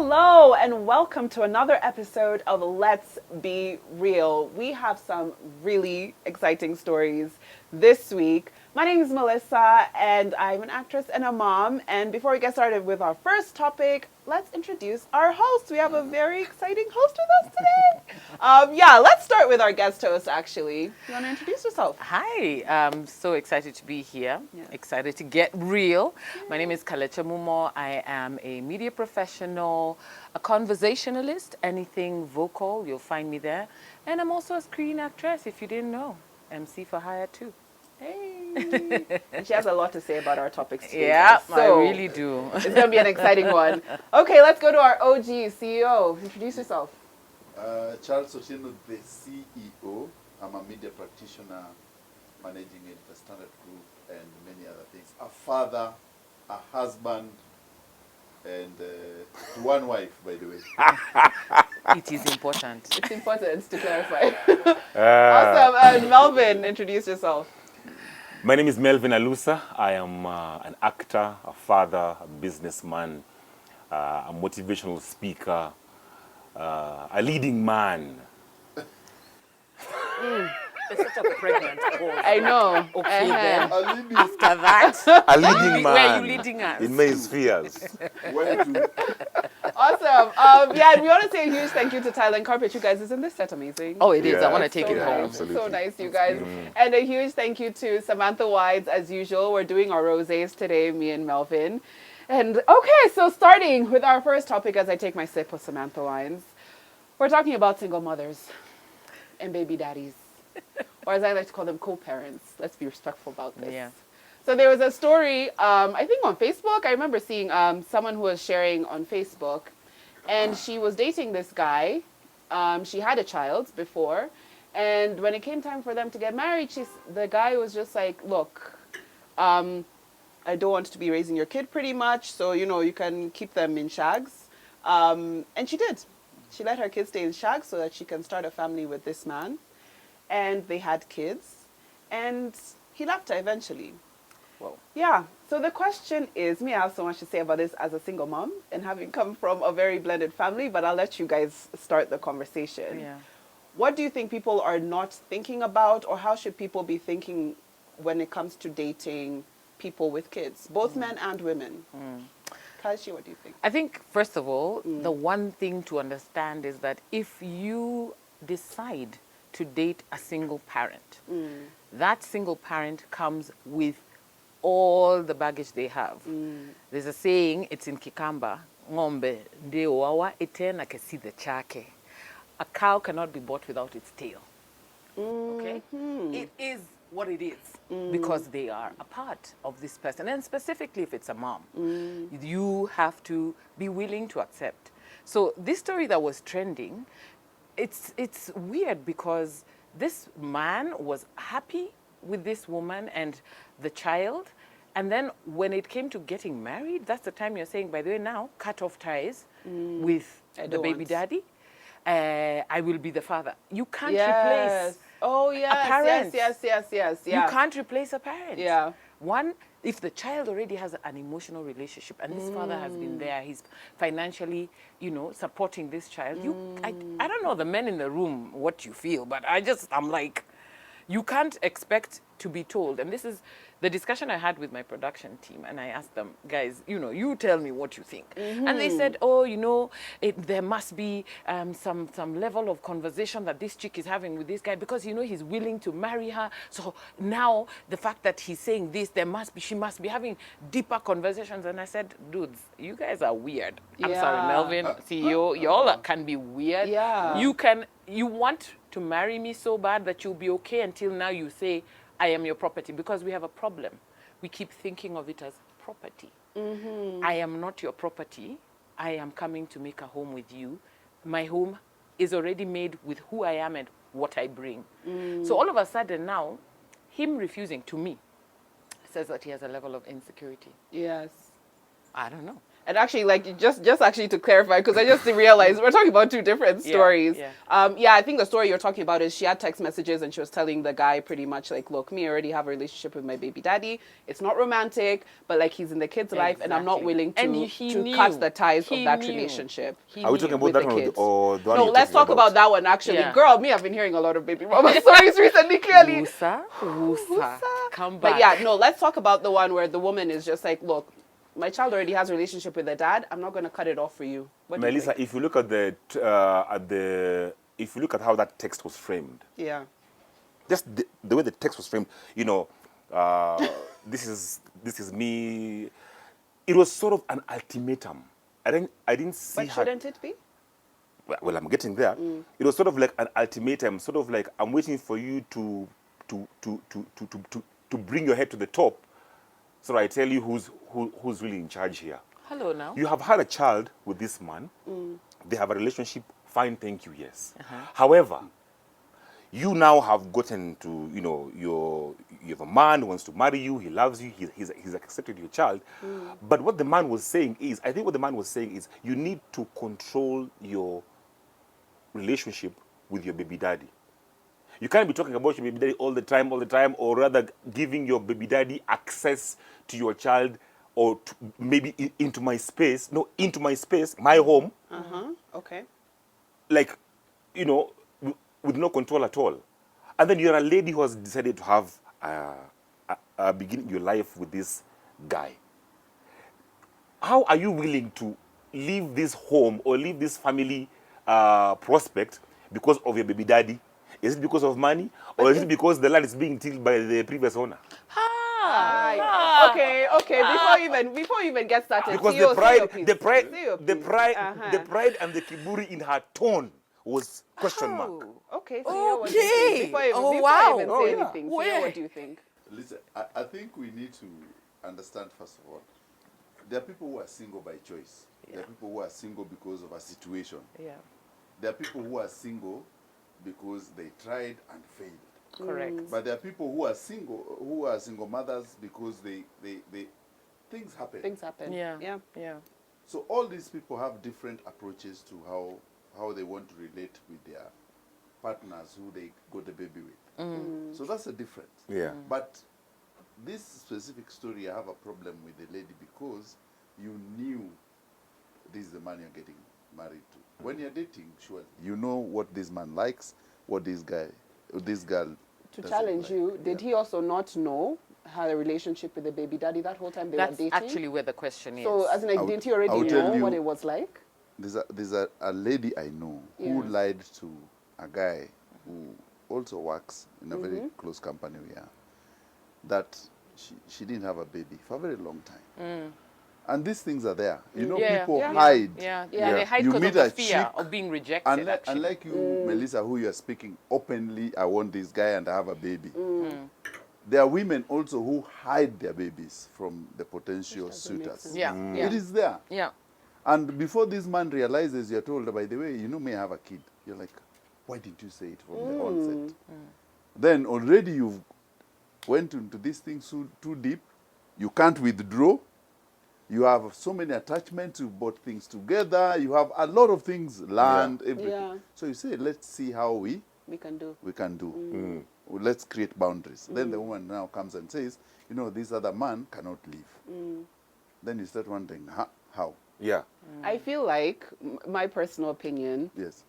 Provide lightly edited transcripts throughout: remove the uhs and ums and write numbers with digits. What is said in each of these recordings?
Hello and welcome to another episode of Let's Be Real. We have some really exciting stories this week. My name is Melissa and I'm an actress and a mom. And before we get started with our first topic, let's introduce our host. We have a very exciting host with us today. Let's start with our guest host actually. You want to introduce yourself? Hi, I'm so excited to be here. Yeah. Excited to get real. My name is Kalecha Mumo. I am a media professional, a conversationalist, anything vocal, you'll find me there. And I'm also a screen actress, if you didn't know. MC for hire too. Hey. And she has a lot to say about our topics today. Yeah, guys. I really do. It's going to be an exciting one. Okay, let's go to our OG CEO. Introduce yourself. Charles Oshino, the CEO. I'm a media practitioner, managing editor, Standard Group, and many other things. A father, a husband, and one wife, by the way. It is important. It's important to clarify. Awesome. And Melvin, introduce yourself. My name is Melvin Alusa. I am an actor, a father, a businessman, a motivational speaker, a leading man. It's such a pregnant pause. I know. Okay, then. A leading, After that, A leading man. where are you leading us? In many spheres. where to? Awesome. And we want to say a huge thank you to Thailand Carpet. You guys, isn't this set amazing? Oh, it is. Yeah. I want to take so it nice. home. Absolutely. So nice, you guys. And a huge thank you to Samantha Wides, as usual. We're doing our rosés today, me and Melvin. And okay, so starting with our first topic as I take my sip of Samantha Wides, we're talking about single mothers and baby daddies, or as I like to call them, co-parents. Let's be respectful about this. Yeah. So there was a story, I think on Facebook. I remember seeing someone who was sharing on Facebook, and she was dating this guy. She had a child before, and when it came time for them to get married, the guy was just like, look, I don't want to be raising your kid pretty much, so, you can keep them in shags. And she did. She let her kids stay in shags so that she can start a family with this man. And they had kids, and he left her eventually. Whoa. Yeah, so the question is, I have so much to say about this as a single mom and having come from a very blended family, but I'll let you guys start the conversation. Yeah. What do you think people are not thinking about, or how should people be thinking when it comes to dating people with kids, both men and women? Kaishi, what do you think? I think, first of all, the one thing to understand is that if you decide to date a single parent, that single parent comes with all the baggage they have. There's a saying, it's in Kikamba, ng'ombe ndio wawa etena keside chake. A cow cannot be bought without its tail. Okay? It is what it is because they are a part of this person. And specifically if it's a mom, you have to be willing to accept. So this story that was trending, it's weird because this man was happy with this woman and the child. And then when it came to getting married, that's the time you're saying, by the way, now cut off ties with the baby daddy. I will be the father. You can't replace a parent. Yes. You can't replace a parent. Yeah. One, if the child already has an emotional relationship and this father has been there, he's financially, supporting this child. I don't know the men in the room what you feel, but I'm like, you can't expect to be told. And this is the discussion I had with my production team. And I asked them, guys, you tell me what you think. And they said, there must be some level of conversation that this chick is having with this guy because, he's willing to marry her. So now the fact that he's saying this, she must be having deeper conversations. And I said, dudes, you guys are weird. I'm sorry, Melvin, CEO, y'all can be weird. Yeah. You want to marry me so bad that you'll be okay until now you say, I am your property, because we have a problem. We keep thinking of it as property. I am not your property. I am coming to make a home with you. My home is already made with who I am and what I bring. So all of a sudden now, him refusing to me says that he has a level of insecurity. Yes. I don't know. And actually, like just actually to clarify, because I just realized we're talking about two different stories. yeah. I think the story you're talking about is she had text messages and she was telling the guy pretty much like, look, me, I already have a relationship with my baby daddy. It's not romantic, but like he's in the kid's life, and I'm not Exactly. willing And to he cut knew. the ties He of that knew. relationship. He Are we talking knew. about with that the one kids. or the one No, you're let's talking talk about that one actually. Yeah. Girl, me, I've been hearing a lot of baby mama stories recently, clearly. Woosa, Woosa. come But back. yeah, no, let's talk about the one where the woman is just like, look, my child already has a relationship with the dad. I'm not going to cut it off for you. What do you Melissa, think? if you look at if you look at how that text was framed, Yeah. just the way the text was framed, you know, this is me. It was sort of an ultimatum. I didn't see But her. shouldn't it be? Well, I'm getting there. It was sort of like an ultimatum, sort of like I'm waiting for you to bring your head to the top, so I tell you who's really in charge here. Hello now. You have had a child with this man. They have a relationship. Fine, thank you. Yes. However, you now have gotten to, you know, you have a man who wants to marry you. He loves you. He's accepted your child. But what the man was saying is, I think what the man was saying is, you need to control your relationship with your baby daddy. You can't be talking about your baby daddy all the time, or rather giving your baby daddy access to your child, or maybe into my space. No, into my space, my home. Okay. Like, you know, with no control at all. And then you're a lady who has decided to have beginning your life with this guy. How are you willing to leave this home or leave this family prospect because of your baby daddy? Is it because of money, or is it because the land is being tilled by the previous owner? Okay. Before you even get started, Because CEO, say your piece. the pride, Say your the piece. pride, Uh-huh. the pride, and the kiburi in her tone was question mark. Okay, CEO, what do you think? Okay. Before I even, Oh, before I wow. even Oh, say yeah. anything, CEO, Where? what do you think? Listen, I think we need to understand, first of all, there are people who are single by choice. There are people who are single because of a situation. Yeah. There are people who are single because they tried and failed. Correct. But there are people who are single mothers because they things happen. Things happen. Yeah. Yeah. Yeah. So all these people have different approaches to how they want to relate with their partners who they got the baby with. So that's a difference. Yeah. But this specific story, I have a problem with the lady because you knew this is the man you're getting married to. When you're dating, sure, you know what this man likes, what this girl To doesn't challenge like. you, did he also not know had a relationship with the baby daddy that whole time they were That's dating? actually where the question is. So, as in, like, I'll- didn't he already I'll tell know you- what it was like? There's a lady I know who Yeah. lied to a guy who also works in a very close company we are, that she didn't have a baby for a very long time. And these things are there. You know, Yeah, people yeah, hide. Yeah. Yeah. They hide You because meet of the a fear chick, of being rejected. Actually. Unlike you, Melissa, who you are speaking openly, I want this guy and I have a baby. There are women also who hide their babies from the potential doesn't make suitors. sense. Yeah. Yeah. It is there. Yeah. And before this man realizes, you're told, by the way, you know, may have a kid. You're like, why didn't you say it from the onset? Then already you've went into this thing too deep. You can't withdraw. You have so many attachments. You bought things together. You have a lot of things, land, everything. Yeah. So you say, let's see how we can do. can do. Well, let's create boundaries. Then the woman now comes and says, you know, this other man cannot leave. Then you start wondering, how? Yeah. I feel like, my personal opinion, Yes.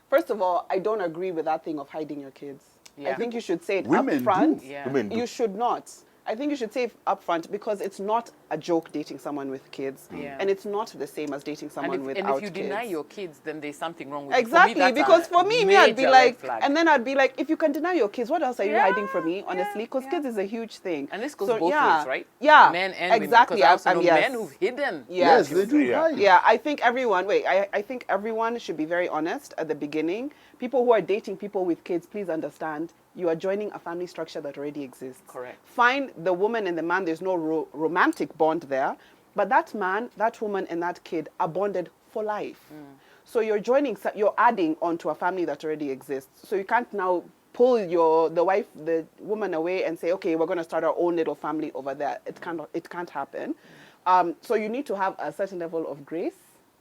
first of all, I don't agree with that thing of hiding your kids. I Yeah. think you should say it Women up front. do. Yeah. Women do. You should not. I think you should say it up front because it's not a joke dating someone with kids. Yeah. And it's not the same as dating someone And without if you kids. deny your kids, then there's something wrong with you. Exactly, because for me, I'd be major like, red flag. and then I'd be like, if you can deny your kids, what else are you Yeah, hiding from me, honestly? Because yeah. kids is a huge thing. And this goes So, both yeah, ways, right? Yeah, Men and exactly. women. Because I also know yes. men who've hidden. Yes, they do Yeah. hide. Yeah, I think everyone, I think everyone should be very honest at the beginning. People who are dating people with kids, please understand, you are joining a family structure that already exists. Correct. Fine, the woman and the man, there's no romantic bond there, but that man, that woman, and that kid are bonded for life. So you're adding onto a family that already exists. So you can't now pull the woman away and say, okay, we're going to start our own little family over there. It can't happen. So you need to have a certain level of grace.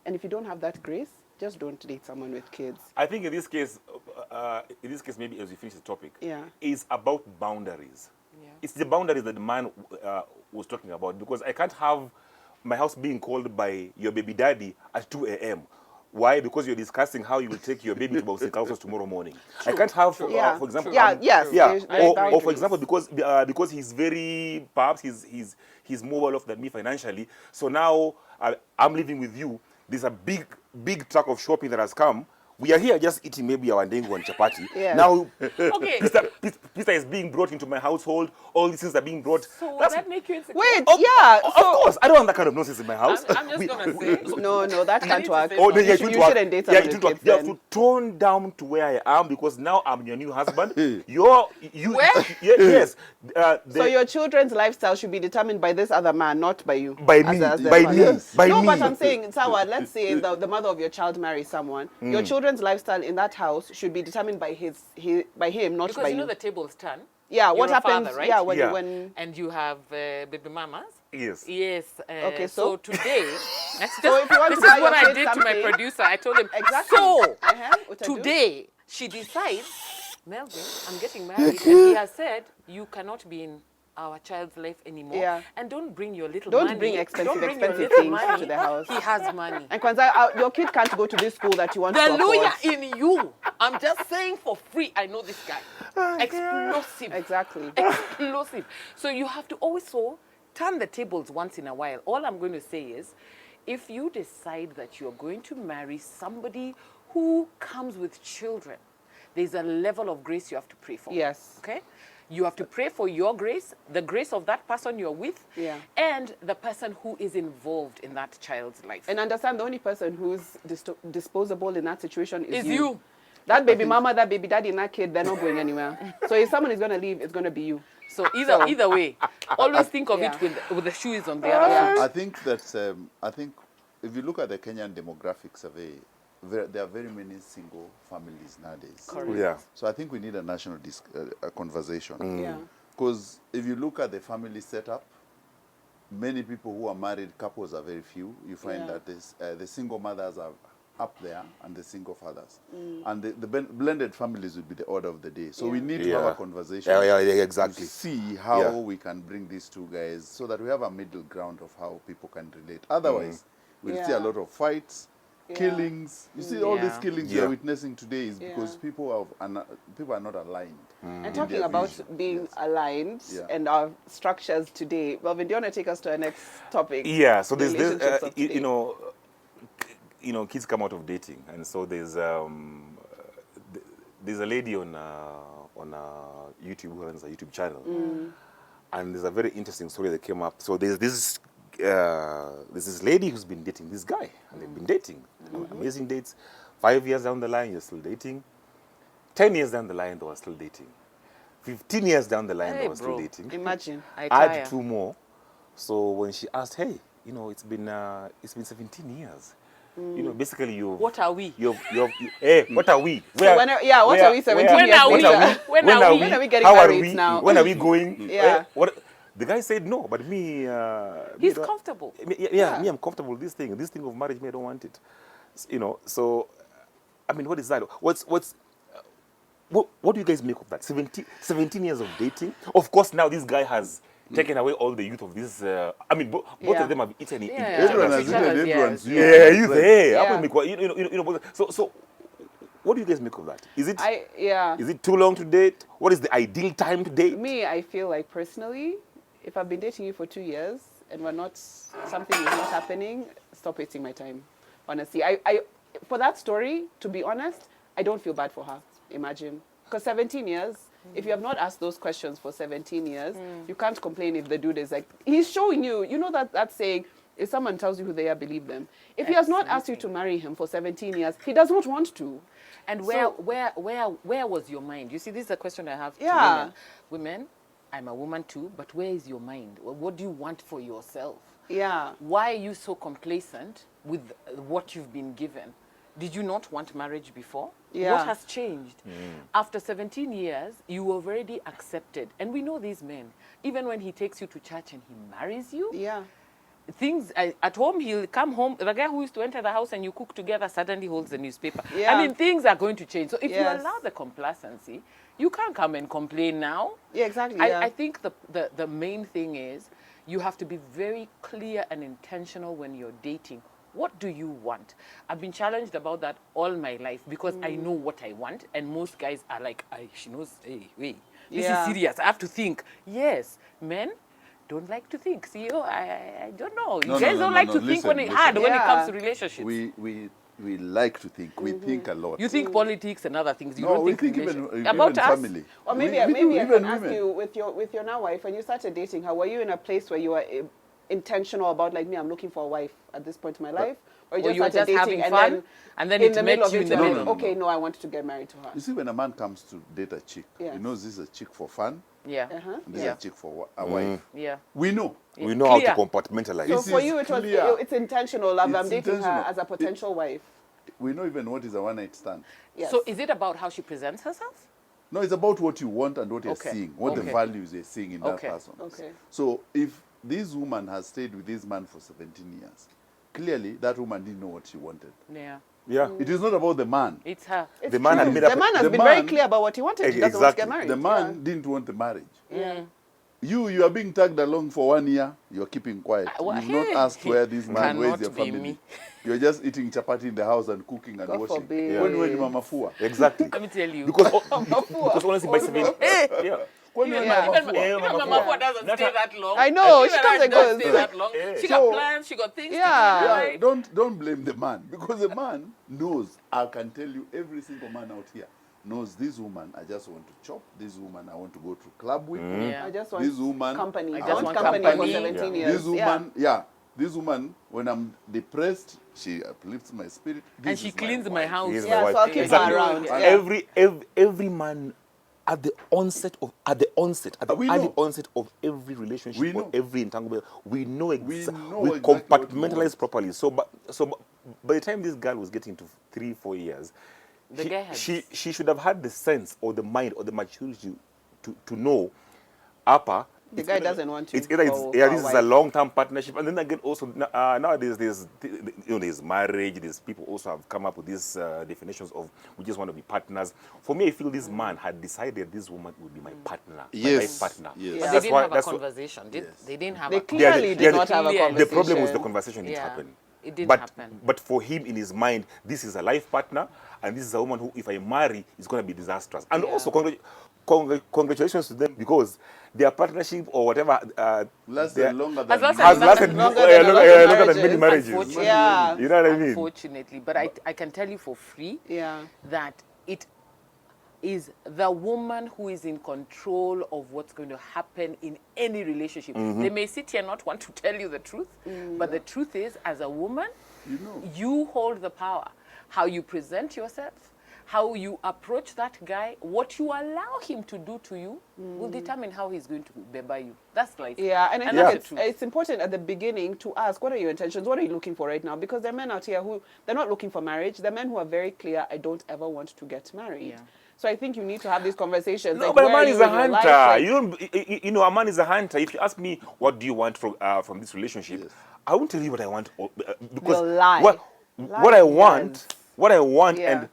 And if you don't have that grace, just don't date someone with kids. I think in this case, maybe as we finish the topic, is about boundaries. Yeah. It's the boundaries that the man was talking about, because I can't have my house being called by your baby daddy at 2 a.m. Why? Because you're discussing how you will take your baby to Bausi tomorrow morning. I can't have, for example, or for example, because he's very, perhaps he's more well off than me financially. So now I'm living with you. There's a big truck of shopping that has come. We are here just eating maybe our ndengu and chapati. Now, okay. Pista is being brought into my household. All these things are being brought. So will that make you insecure? Wait, of course. I don't want that kind of nonsense in my house. I'm just going to say. No, that can't work. Oh, no, you shouldn't date someone with kids. You have to tone down to where I am, because now I'm your new husband. Yes. So your children's lifestyle should be determined by this other man, not by you. By me. No, but I'm saying, Sawa, let's say the mother of your child marries someone. Your children's lifestyle in that house should be determined by him, not because by you. Because you know the tables turn. Yeah, You're what happens? Father, right? Yeah, when and you have baby mamas. Yes. Yes. Okay, so today, so if you want this to is buy what your I did kids to my something- producer. I told him, Exactly. so Utadu? today she decides, Melvin, I'm getting married, and he has said you cannot be in our child's life anymore. Yeah. And don't bring your little Don't money. bring expensive your little things money. to the house. He has money. And Kwanzaa, your kid can't go to this school that you want to The afford. lawyer in you. I'm just saying for free. I know this guy. Explosive. Exactly. Explosive. So you have to also turn the tables once in a while. All I'm going to say is, if you decide that you're going to marry somebody who comes with children, there's a level of grace you have to pray for. Yes. Okay? You have to pray for your grace, the grace of that person you're with, and the person who is involved in that child's life. And understand the only person who's disposable in that situation is you. That baby mama, that baby daddy, and that kid, they're not going anywhere. So if someone is going to leave, it's going to be you. So either way, always think of it with the shoes on the other foot. I think that if you look at the Kenyan demographic survey, there are very many single families nowadays. Correct. Yeah. So I think we need a national conversation. Yeah. Because if you look at the family setup, many people who are married couples are very few. You find that the single mothers are up there and the single fathers. And the blended families will be the order of the day. So we need to have a conversation. Exactly. To see how we can bring these two guys so that we have a middle ground of how people can relate. Otherwise, we'll see a lot of fights, killings. You see all these killings we are witnessing today is because people are not aligned. And talking about being aligned and our structures today, well, do you want to take us to our next topic? Yeah, so there's Relationships of today. kids come out of dating, and so there's a lady on YouTube who runs a YouTube channel, and there's a very interesting story that came up. So there's this lady who's been dating this guy, and they've been dating, amazing dates. 5 years down the line, you're still dating. 10 years down the line, they were still dating. 15 years down the line, they were still dating. Imagine. Add 2 more. So when she asked, hey, it's been 17 years. Basically What are we? What are we? What are we 17 when years are we? later? When are we getting How are married we? now? When are we going? Yeah. The guy said no, but me... He's comfortable. Me, I'm comfortable with this thing. This thing of marriage, me, I don't want it. So, I mean, what is that? What do you guys make of that? 17 years of dating? Of course, now this guy has taken away all the youth of this. Both of them have eaten it. Everyone has eaten everyone's youth. So, what do you guys make of that? Is it Yeah. is it too long to date? What is the ideal time to date? Me, I feel like personally, if I've been dating you for 2 years and something is not happening, stop wasting my time. Honestly, I for that story, to be honest, I don't feel bad for her. Imagine. Because 17 years, if you have not asked those questions for 17 years, you can't complain if the dude is like, he's showing you, that saying, if someone tells you who they are, believe them. If he has not asked you to marry him for 17 years, he does not want to. And where was your mind? You see, this is a question I have to women. Women, I'm a woman too, but where is your mind? What do you want for yourself? Yeah. Why are you so complacent with what you've been given? Did you not want marriage before? Yeah. What has changed? After 17 years, you were already accepted. And we know these men. Even when he takes you to church and he marries you, things at home, he'll come home. The guy who used to enter the house and you cook together suddenly holds the newspaper. Yeah. I mean, things are going to change. So if you Yes. allow the complacency, you can't come and complain now. Yeah, exactly. I think the main thing is you have to be very clear and intentional when you're dating. What do you want? I've been challenged about that all my life because I know what I want, and most guys are like, she knows, hey, wait, this is serious. I have to think. Yes, men don't like to think. See, I don't know. You guys don't like to think when it comes to relationships. We like to think. We think a lot. You think politics and other things. You No, don't we think think relationships. even About us? family. Or maybe We do, I even can ask women. you with your now wife, when you started dating her, were you in a place where you were intentional about like me, I'm looking for a wife at this point in my life? Or you were started just dating having fun, and then in it the met middle of you it, in the you're middle. like, okay, no, I wanted to get married to her. You see, when a man comes to date a chick, Yes. he knows this is a chick for fun, Yeah. Uh-huh. and this Yeah. is a chick for a wife. Yeah. We know. We know how to Clear. compartmentalize. So This for is you, clear. it's intentional. I'm It's dating her intentional. as a potential wife. We know even what is a one-night stand. Yes. So is it about how she presents herself? No, it's about what you want and what you're Okay. seeing, what the Okay. values you're seeing in that Okay. person. Okay. So if this woman has stayed with this man for 17 years, clearly that woman didn't know what she wanted. Yeah. Yeah. It is not about the man. It's her. It's The man true. had made up- The man has the been very man- clear about what he wanted. He doesn't want to get Exactly. married. The man didn't want the marriage. Yeah. You are being tagged along for 1 year, you're keeping quiet. Well, You've not hey, asked where this man, where's cannot your be family. me. You're just eating chapati in the house and cooking and God washing. forbid. When Mama Fua? Exactly. Let me tell you. Because honestly, by 7, yeah. When Even Mama even Fua? Mama Fua doesn't stay that long. I know, Even she comes I and don't goes. stay that long. She got So- plans. She got things Yeah. to do. Yeah, Right? don't blame the man, because the man knows. I can tell you, every single man out here knows this woman. I just want to chop. This woman, I want to go to club with. Yeah. I just want This woman, company. I I just want want company for company. 17 Yeah. years. This woman, this woman, when I'm depressed, she uplifts my spirit. This And she is cleans my wife. house. He is my Yeah, wife. so I'll keep Exactly. her around. Yeah. Yeah. Every man at the early know. onset of every relationship We or know. every entanglement, we know know we exactly what we compartmentalize want. properly. So by the time this girl was getting to 3-4 years, The guy had- she should have had the sense or the mind or the maturity to know upper. The guy doesn't want you It's either for this a is a wife. long-term partnership, and then again also nowadays there's marriage. There's people also have come up with these definitions of we just want to be partners. For me, I feel this man had decided this woman would be my partner, my Yes. life partner. Yes. But Yeah. they That's didn't why- have a that's why- conversation. They didn't have They a clearly Yeah, did not have a clearly- conversation. The problem was the conversation didn't Yeah. happen. It didn't but, happen. But for him, in his mind, this is a life partner, and this is a woman who, if I marry, is going to be disastrous. And Yeah. also, congratulations to them, because their partnership or whatever Lasted longer Has than lasted has longer lasted than longer longer than a lot of than many marriages. marriages. Yeah. You know what I mean? Unfortunately, but I can tell you for free Yeah. that it is the woman who is in control of what's going to happen in any relationship. They may sit here and not want to tell you the truth, but the truth is, as a woman, You know. you hold the power. How you present yourself, how you approach that guy, what you allow him to do to you will determine how he's going to beba you. That's life. Yeah, and I that's think the truth. it's important at the beginning to ask, what are your intentions? What are you looking for right now? Because there are men out here who, they're not looking for marriage. There are men who are very clear, I don't ever want to get married. Yeah. So I think you need to have these conversations. No, like, but a where are man you is a in your life? hunter. Like, You don't. You know, a man is a hunter. If you ask me, what do you want from this relationship, Yes. I won't tell you what I want because You'll lie. what I want, Liars. what I want, Yeah. and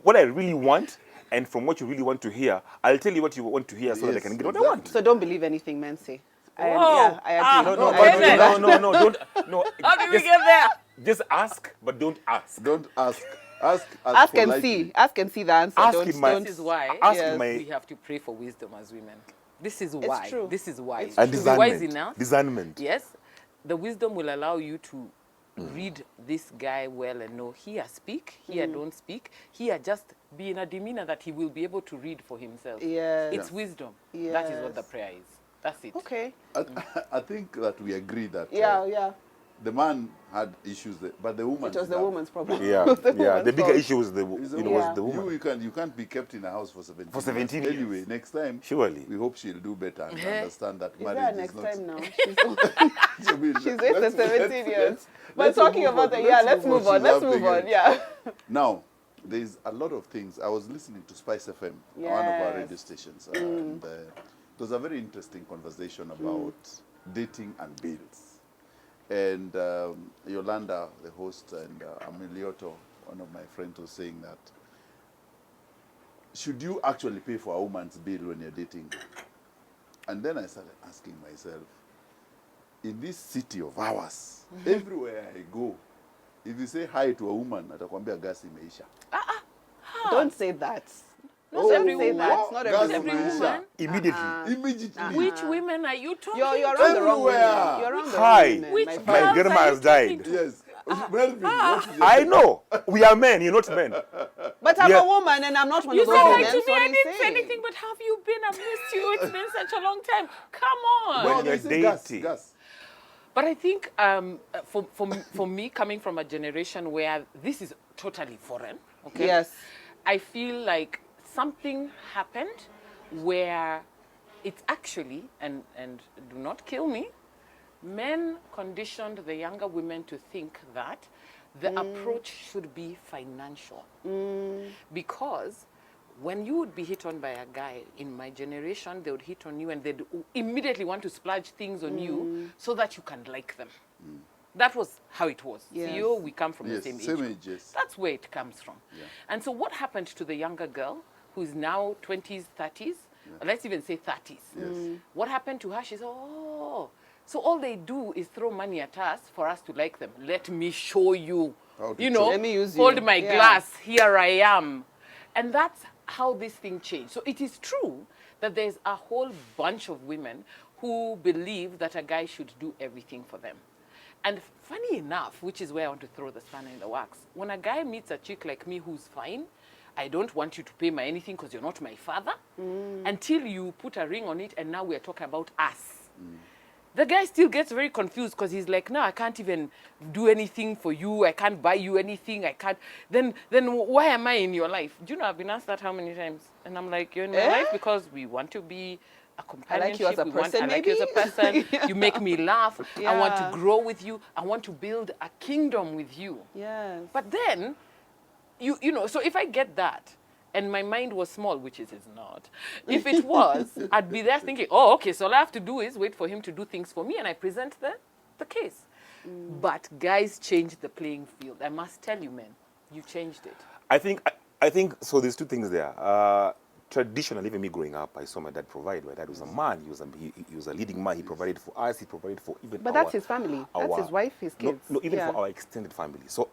what I really want, and from what you really want to hear, I'll tell you what you want to hear so that I Yes, can get what I exactly. want. so don't believe anything men say. Whoa. Yeah, I agree. No, I agree with that. no, don't. No. How did we just, get there? just ask, but don't ask. Don't ask. Ask Ask and politely. see. Ask and see the answer. Ask don't, in my- don't. This is why Ask Yes. my we have to pray for wisdom as women. This is why. true. This is why. It's And To be wise discernment. enough. Discernment. Yes, the wisdom will allow you to read this guy well and know here speak, here don't speak, here just be in a demeanor that he will be able to read for himself. Yes. It's wisdom. That is what the Yes. prayer is. That's it. Okay. I think that we agree that Yeah. the man had issues, but the woman. It was the woman's problem. Yeah, It was the yeah. The woman's bigger fault. issue was Is the Yeah. was the woman. You can't be kept in a house for 17 For 17 years. Anyway, next time, Surely. we hope she'll do better and understand that Is there marriage next is not. time now? I mean, She's waited let's- 17 years. let's- But let's talking move about on. the, let's move on. She's Let's laughing move on. at- Yeah. Now, there's a lot of things. I was listening to Spice FM, one of our Yes. radio stations, and it was a very interesting conversation about dating and bills. And Yolanda, the host, and Amelioto, one of my friends, was saying that, should you actually pay for a woman's bill when you're dating? And then I started asking myself, in this city of ours, everywhere I go, if you say hi to a woman, atakwambia gas imeisha. Don't say that. Not every Don't say woman. that. Not Gas every every woman. woman. Immediately. Immediately. Which women are you talking You're around the wrong women. Everywhere. You're around the Hi. wrong women. Which my girls My friend. grandma are has you died. talking Yes. Melvin, what is your I take? know. We are men. You're not men. But I'm Yeah. a woman and I'm not one You of said those hi women. to me. That's what I I'm didn't say saying. anything, but have you been? I've missed you. It's been such a long time. Come on. When No, you're they say gas, dating. gas. But I think for me, coming from a generation where this is totally foreign, okay? Yes. I feel like something happened where it's actually, and do not kill me, men conditioned the younger women to think that the approach should be financial. Because when you would be hit on by a guy in my generation, they would hit on you and they'd immediately want to splurge things on you so that you can like them. That was how it was. Yes. You, we come from Yes, the same same age. age, yes. That's where it comes from. Yeah. And so what happened to the younger girl who is now 20s, 30s, or let's even say 30s? Yes. What happened to her? She said, oh, so all they do is throw money at us for us to like them. Let me show you. How to You know, Let me use you. hold my Yeah. glass, here I am. And that's how this thing changed. So it is true that there's a whole bunch of women who believe that a guy should do everything for them. And funny enough, which is where I want to throw the spanner in the works, when a guy meets a chick like me who's fine, I don't want you to pay my anything because you're not my father, until you put a ring on it and now we're talking about us. The guy still gets very confused because he's like, no, I can't even do anything for you. I can't buy you anything. I can't. Then why am I in your life? Do you know, I've been asked that how many times? And I'm like, you're in my life because we want to be a companionship. as a person, I like you as a person. You make me laugh. I want to Yeah. grow with you. I want to build a kingdom with you. Yes. But then, you know, so if I get that, and my mind was small, which it is not. If it was, I'd be there thinking, oh, okay, so all I have to do is wait for him to do things for me, and I present the case. But guys changed the playing field. I must tell you, men, you changed it. I think so. There's two things there. Traditionally, even me growing up, I saw my dad provide. My dad was a man. He was a leading man. He provided for us. He provided for even. But that's his family. That's his wife, his kids. No, even Yeah. for our extended family. So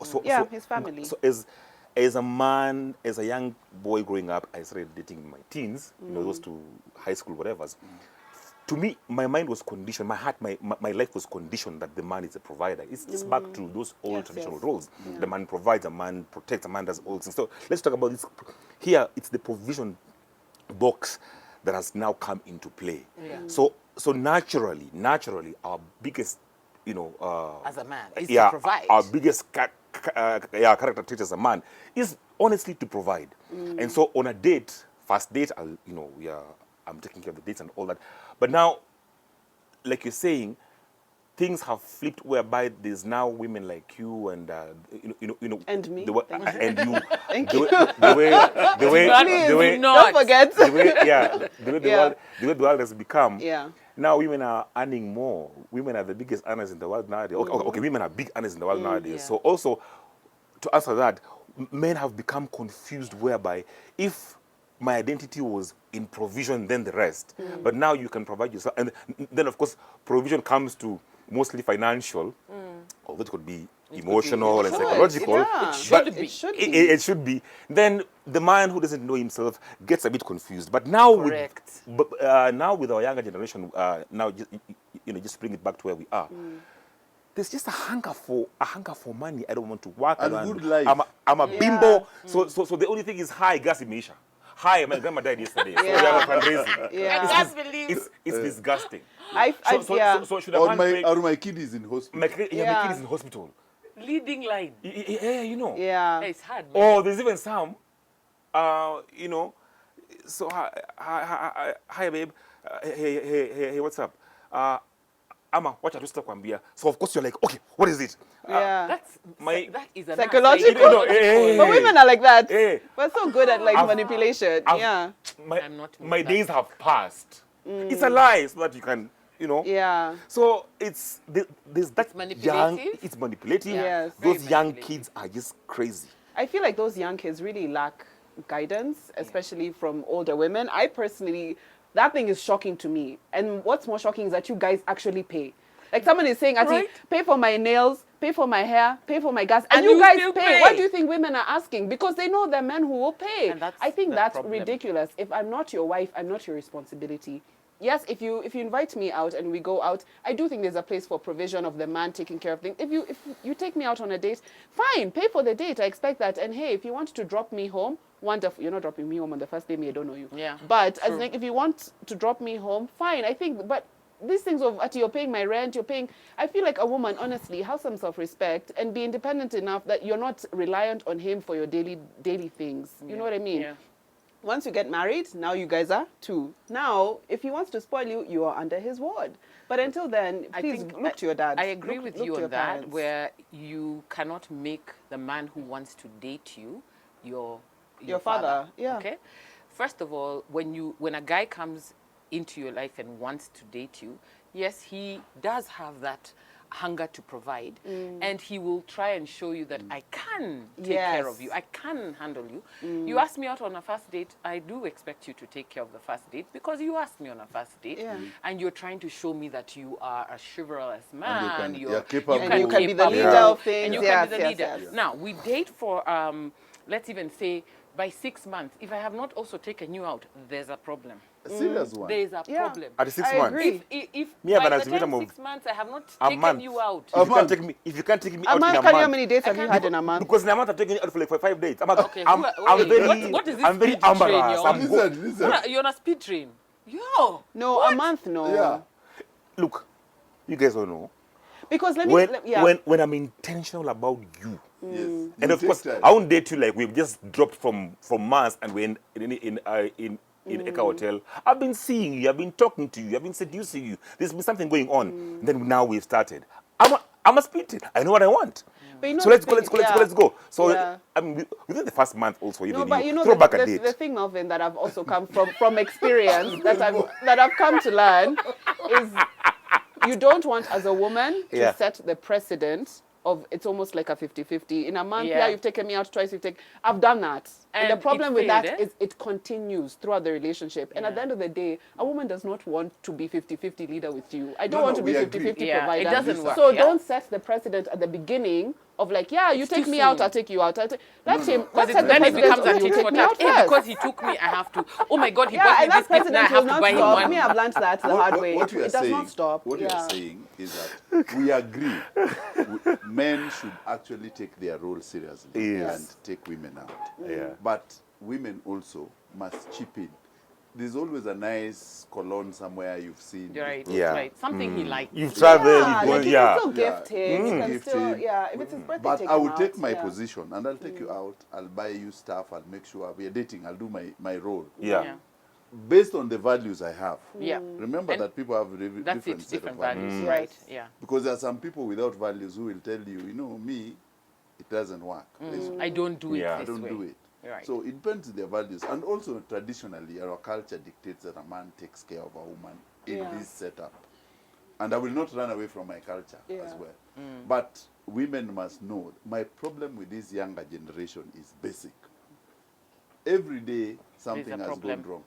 His family. So as a man, as a young boy growing up, I started dating in my teens. You know, those to high school, whatever's. To me, my mind was conditioned. My heart, my life was conditioned that the man is a provider. It's back to those old Yes, traditional yes. roles. The man provides, a man protects, a man does all things. So let's talk about this. Here, it's the provision box that has now come into play. Yeah. So naturally, our biggest, As a man, is yeah, to provide. our biggest character trait as a man is honestly to provide. And so on a date, first date, I'm taking care of the dates and all that. But now, like you're saying, things have flipped whereby there's now women like you and And me. the way, Thank you. and you Thank the you. way the way Please, the way not. don't forget. the way the way Yeah. the world has become. Yeah. Now women are earning more. Women are the biggest earners in the world nowadays. Okay, women are big earners in the world nowadays. Yeah. So also, to answer that, men have become confused whereby if my identity was in provision, then the rest. But now you can provide yourself. And then, of course, provision comes to mostly financial, although it could be emotional and It should. psychological. Yeah. It should but be. It should be. It should be. Then the man who doesn't know himself gets a bit confused. But now, Correct. now with our younger generation, now just bring it back to where we are. There's just a hunger for money. I don't want to work. And I don't- good life. I'm a bimbo. So the only thing is hi, gas imeisha. Hi, my grandma died yesterday. So we Yeah. have a fundraising. Yeah. I can't believe. It's disgusting. Yeah. Should a man pay? Or my kid is in hospital. My kid Yeah. is in hospital. Leading line. Yeah, Yeah. It's hard, man. Or there's even some, so hi babe, hey, what's up? Ama, wacha tu sitakwambia. So of course you're like, okay, what is it? Yeah. That is an Psychological. Hey. But women are like that. Hey. We're so good at like I've- manipulation. I've- Yeah. I'm not My that. days have passed. It's a lie, so that you can, you know. Yeah. So there's that young, manipulative. it's manipulative. Yes. Very Those young manipulative. kids are just crazy. I feel like those young kids really lack guidance, especially from older women. I personally, that thing is shocking to me. And what's more shocking is that you guys actually pay. Like someone is saying, Right. pay for my nails, pay for my hair, pay for my gas, and And you you guys still pay. pay. Why do you think women are asking? Because they know there are men who will pay. And that's I think the that's problem. ridiculous. If I'm not your wife, I'm not your responsibility. Yes, if you invite me out and we go out, I do think there's a place for provision of the man taking care of things. If you take me out on a date, fine, pay for the date. I expect that. And hey, if you want to drop me home, wonderful. You're not dropping me home on the first day, me, I don't know you. Yeah, But as true. like if you want to drop me home, fine. I think, but these things of you're paying my rent, you're paying. I feel like a woman, honestly, have some self-respect and be independent enough that you're not reliant on him for your daily things. You know what I mean? Yeah. Once you get married, now you guys are two. Now, if he wants to spoil you, you are under his ward. But until then, please look to your dad. I agree with you on that, parents. where you cannot make the man who wants to date you your father. Yeah. Okay. First of all, when a guy comes into your life and wants to date you, yes, he does have that hunger to provide, and he will try and show you that I can take care of you, I can handle you. You ask me out on a first date, I do expect you to take care of the first date because you asked me on a first date, and you're trying to show me that you are a chivalrous man, you're capable. And you can be the capable, leader of things. and you Yes, can be the yes, leader. yes. Now we date for let's even say by 6 months. If I have not also taken you out, there's a problem. A serious one. There is a Yeah. problem. At the 6 I months. agree. If Me have by an the time ultimatum of 6 months I have not a taken month. you out, A month. If you can't take me A out month, in a can you how month, many dates have you had in a month? because in a month I'm taking you out for 5 dates. Okay, I'm wait, very, what is this I'm very speed train embarrassed. you're on? I'm Listen. you're on a speed train. Yo, No, a month, no. Yeah. Look, you guys don't know. Because let me, When I'm intentional about you, Yes. and You of take course time. I won't date you like we've just dropped from Mars and we're in Eka Hotel. I've been seeing you, I've been talking to you, I've been seducing you. There's been something going on. Then now we've started. I'm a speed train. I know what I want. But you know So the let's go, thing- let's go. So Yeah. I mean, within the first month also, even No, but you know throw back a the date. thing, Melvin, that I've also come from experience that I've come to learn is you don't want as a woman to Yeah. set the precedent of it's almost like a 50-50. In a month, Yeah. you've taken me out twice, I've done that. And the And problem it with that failed, eh? is it continues throughout the relationship. And at the Yeah. end of the day, a woman does not want to be 50-50 leader with you. I don't No, want to be we agree. 50-50 Yeah, it provider. doesn't work, So yeah. don't set the precedent at the beginning of like, yeah, you take too me out, soon. I'll take you out. Let him. Because Let's set the then it precedent becomes of a you tit take for me tat. out Hey, first. because he took me, I have to. Oh my God, he Yeah, bought me and that this gift, now I precedent will have to not buy him stop. one. Me, I've learned that the hard way. What you are It does saying, not stop. What you Yeah. are saying is that we agree men should actually take their role seriously Yes. and take women out. Yeah. But women also must chip in. There's always a nice cologne somewhere you've seen. You're right, Yeah. right. Something he liked. You've traveled, Yeah, you've like gone, you yeah. can still gift him. You can Gift still, him. yeah. If it's his birthday, But take I him will out. take my Yeah. position and I'll take you out. I'll buy you stuff. I'll make sure we are dating. I'll do my role. Yeah. Based on the values I have. Yeah. Remember And that people have That's different it, set different of values. values, Mm. right? Yeah. Because there are some people without values who will tell you, me, it doesn't work. I don't do it Yeah. I this don't way. do it. Right. So it depends on their values. And also traditionally, our culture dictates that a man takes care of a woman in Yeah. this setup. And I will not run away from my culture as Yeah. well. But women must know, my problem with this younger generation is basic. Every day, something There's a has problem. gone wrong.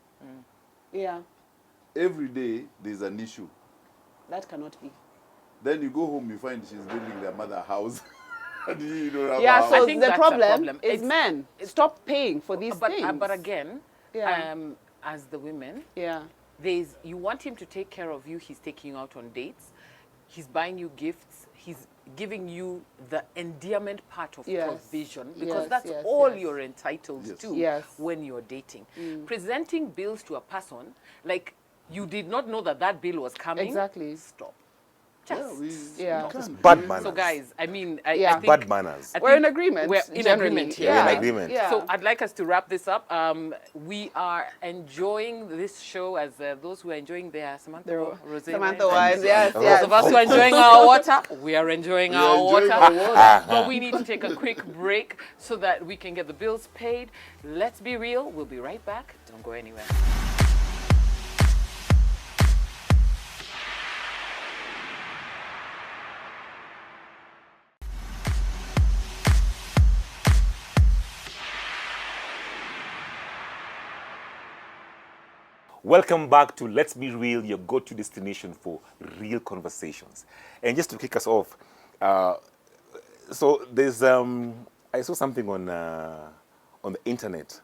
Yeah, Every day, there's an issue. that cannot be. Then you go home, you find she's building their mother a house. And you don't have a Yeah, house. so I think the that's a problem problem. is It's- men. Stop paying for these things. But again, Yeah. as the women, Yeah. you want him to take care of you. He's taking you out on dates. He's buying you gifts. He's giving you the endearment part of Yes. provision because Yes, that's yes, all yes. you're entitled Yes. to Yes. when you're dating. Presenting bills to a person like you did not know that bill was coming. Exactly. Stop. Yeah, Just we Yeah. can't. Bad manners. so, guys. I mean, I Yeah. think Bad manners. I We're think in agreement. We're in generally. agreement here. We're in Yeah. agreement. Yeah. So I'd like us to wrap this up. We are enjoying this show as those who are enjoying their Samantha Rosé Samantha wine. wines, yes, Those yes. of us who are enjoying our water, we are enjoying We are our enjoying water. our water. But we need to take a quick break so that we can get the bills paid. Let's be real. We'll be right back. Don't go anywhere. Welcome back to Let's Be Real, your go-to destination for real conversations. And just to kick us off, so there's I saw something on the internet.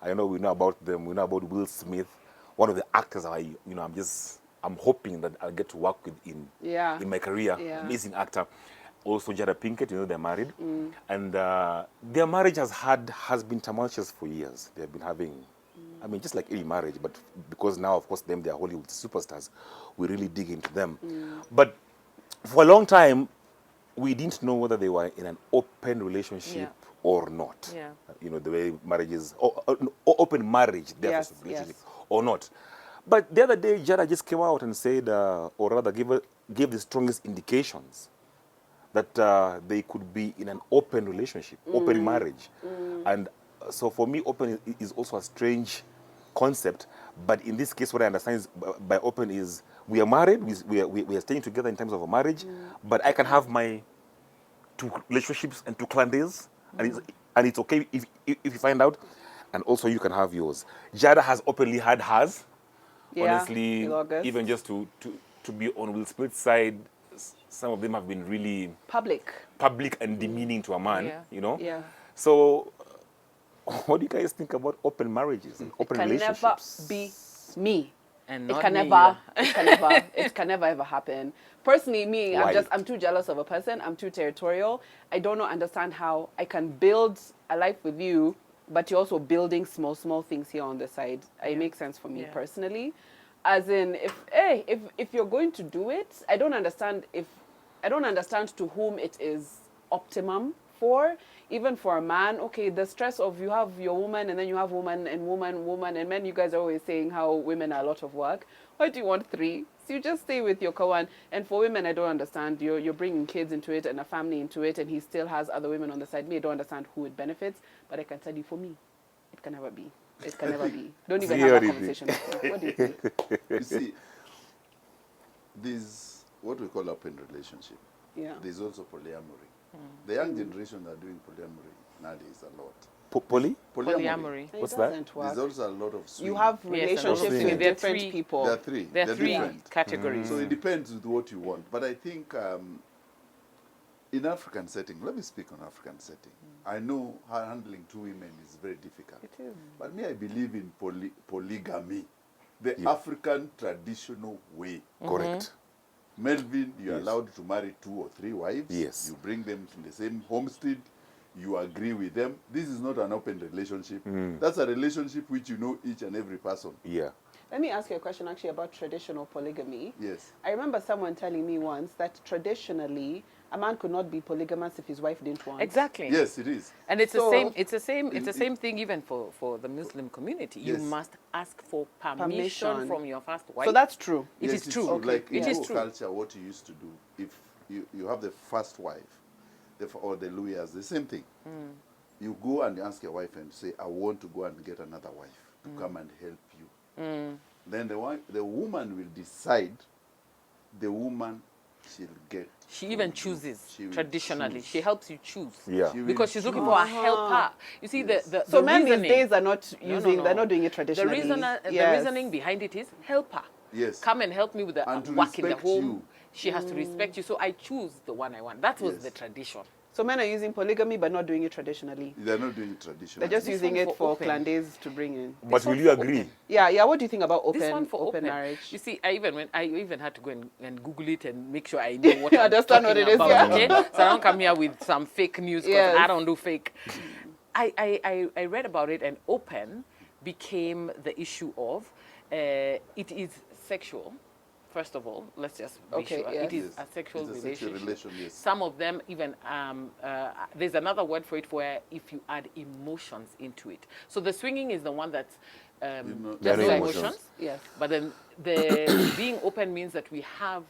I know we know about them. We know about Will Smith, one of the actors. I'm hoping that I'll get to work with in my career. Yeah. Amazing actor. Also Jada Pinkett, they're married, and their marriage has been tumultuous for years. They've been having, I mean, just like any marriage, but because now, of course, they are Hollywood superstars, we really dig into them. But for a long time, we didn't know whether they were in an open relationship or not. Yeah. The way marriages, open marriage, therefore relationship, yes. or not. But the other day, Jada just came out and said, or rather gave the strongest indications that they could be in an open relationship, open marriage. And so for me, open is also a strange concept. But in this case, what I understand is by open is we are married, we are staying together in terms of a marriage, but I can have my 2 relationships and 2 clandays, and it's okay if you find out, and also you can have yours. Jada has openly had hers. Yeah, Honestly, in August. even just to be on Will Smith's side, some of them have been really public and demeaning to a man, Yeah. So what do you guys think about open marriages and open relationships? It can never be me. And It not can me, never, it can never ever happen. Personally, me, Why? I'm too jealous of a person. I'm too territorial. I don't understand how I can build a life with you, but you're also building small things here on the side. It makes sense for me personally. As in, if you're going to do it, I don't understand to whom it is optimum for. Even for a man, okay, the stress of you have your woman and then you have woman, and men, you guys are always saying how women are a lot of work. Why do you want 3? So you just stay with your kawan. And for women, I don't understand. You're bringing kids into it and a family into it, and he still has other women on the side. Me, I don't understand who it benefits, but I can tell you, for me, it can never be. It can never be. Don't even have that conversation. What do you think? You see, there's what we call open relationship. Yeah. There's also polyamory. The young generation are doing polyamory nowadays a lot. Polyamory. What's It that? doesn't work. There's also a lot of swing. You have Yes, relationships and also with there are different 3 people. There are 3. There are They're 3 different. categories. So it depends with what you want. But I think in African setting, let me speak on African setting. I know handling 2 women is very difficult. It is. But me, I believe in polygamy, the African traditional way. Correct. Melvin, you're Yes. allowed to marry 2 or 3 wives. Yes. You bring them to the same homestead. You agree with them. This is not an open relationship. That's a relationship which you know each and every person. Yeah. Let me ask you a question actually about traditional polygamy. Yes. I remember someone telling me once that traditionally a man could not be polygamous if his wife didn't want. Exactly. Yes, it is. And it's So- the same thing even for the Muslim community. You Yes. must ask for permission Permission. from your first wife. So that's true. It Yes, is it's true. Like in It is our true. culture, what you used to do, if you have the first wife, or the lawyers, the same thing. You go and ask your wife and say, I want to go and get another wife to come and help you. Then the woman will decide the woman she'll get. She even chooses She will traditionally. choose. She helps you choose. Yeah. She will Because she's looking choose. for a helper. You see, Yes. So the men these reasoning, days are not No, using, no. they're not doing it the traditionally. the reasoning behind it is helper. Yes. Come and help me with the And to work in the respect home. you. She has to respect you. So I choose the one I want. That was Yes. the tradition. So men are using polygamy but not doing it traditionally. They're not doing it traditionally. They're just This using one it for for open. clan days to bring in. But will one you for agree? open. Yeah. What do you think about This one open for open marriage? You see, I even had to go and Google it and make sure I know what I'm Understand what talking it is, about. yeah. Okay, so I don't come here with some fake news because Yes. I don't do fake. I read about it, and open became the issue of it is sexual. First of all, let's just be Okay, sure. yes. It is Yes. a sexual It's a sexual relationship. relation, yes. Some of them even, there's another word for it where if you add emotions into it. So the swinging is the one that's know, just there are no no emotions. emotions. Yes. But then the being open means that we have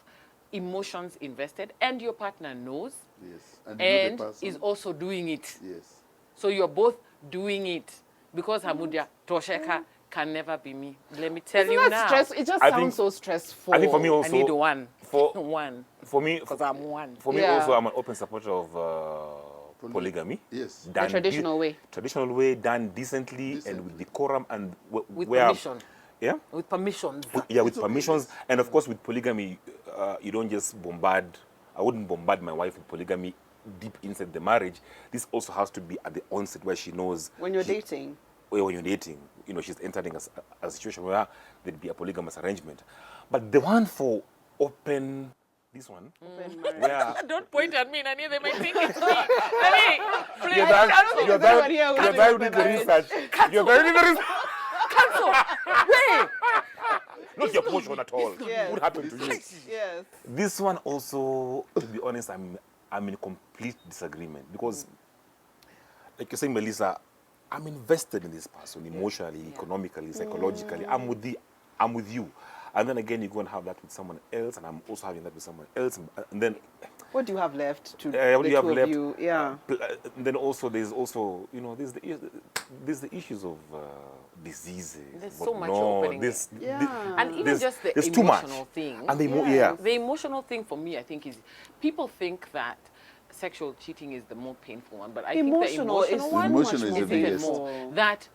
emotions invested and your partner knows Yes. And you know and the person. is also doing it. Yes. So you're both doing it because Hamudia Tosheka can never be me. Let me tell Isn't you that now. stress? It just I sounds think- so stressful. I think for me also, I need one. for One. for me, Because I'm one. for me Yeah. also, I'm an open supporter of polygamy. Yes. Done traditional way. Traditional way, done decently and with decorum and With where permission. Yeah? With permissions. Yeah, with It's okay, permissions. yes. And of course, with polygamy, you don't just bombard. I wouldn't bombard my wife with polygamy deep inside the marriage. This also has to be at the onset where she knows. When you're dating. When you're dating, she's entering a situation where there'd be a polygamous arrangement. But the one for open, this one, Open marriage. where Don't point at me, Nani. They might think it's me. Nani, please you're cancel. You're very here with very open with the marriage. research. You're very with the research. Cancel. Wait. Not your portion at all. Yes. What happened to you? Yes. This one also, to be honest, I'm in complete disagreement because, like you're saying, Melissa, I'm invested in this person emotionally, economically, psychologically. I'm with you. And then again, you go and have that with someone else, and I'm also having that with someone else. And then, What do you have left to what the do you have two of left? you? Yeah. Then also, there's the issues of diseases. There's so much opening there. Yeah. And even just the there's too much. emotional thing. And Yes. The emotional thing for me, I think, is people think that sexual cheating is the more painful one, but I think the Emotional is emotional one Emotional is the is even biggest. more. That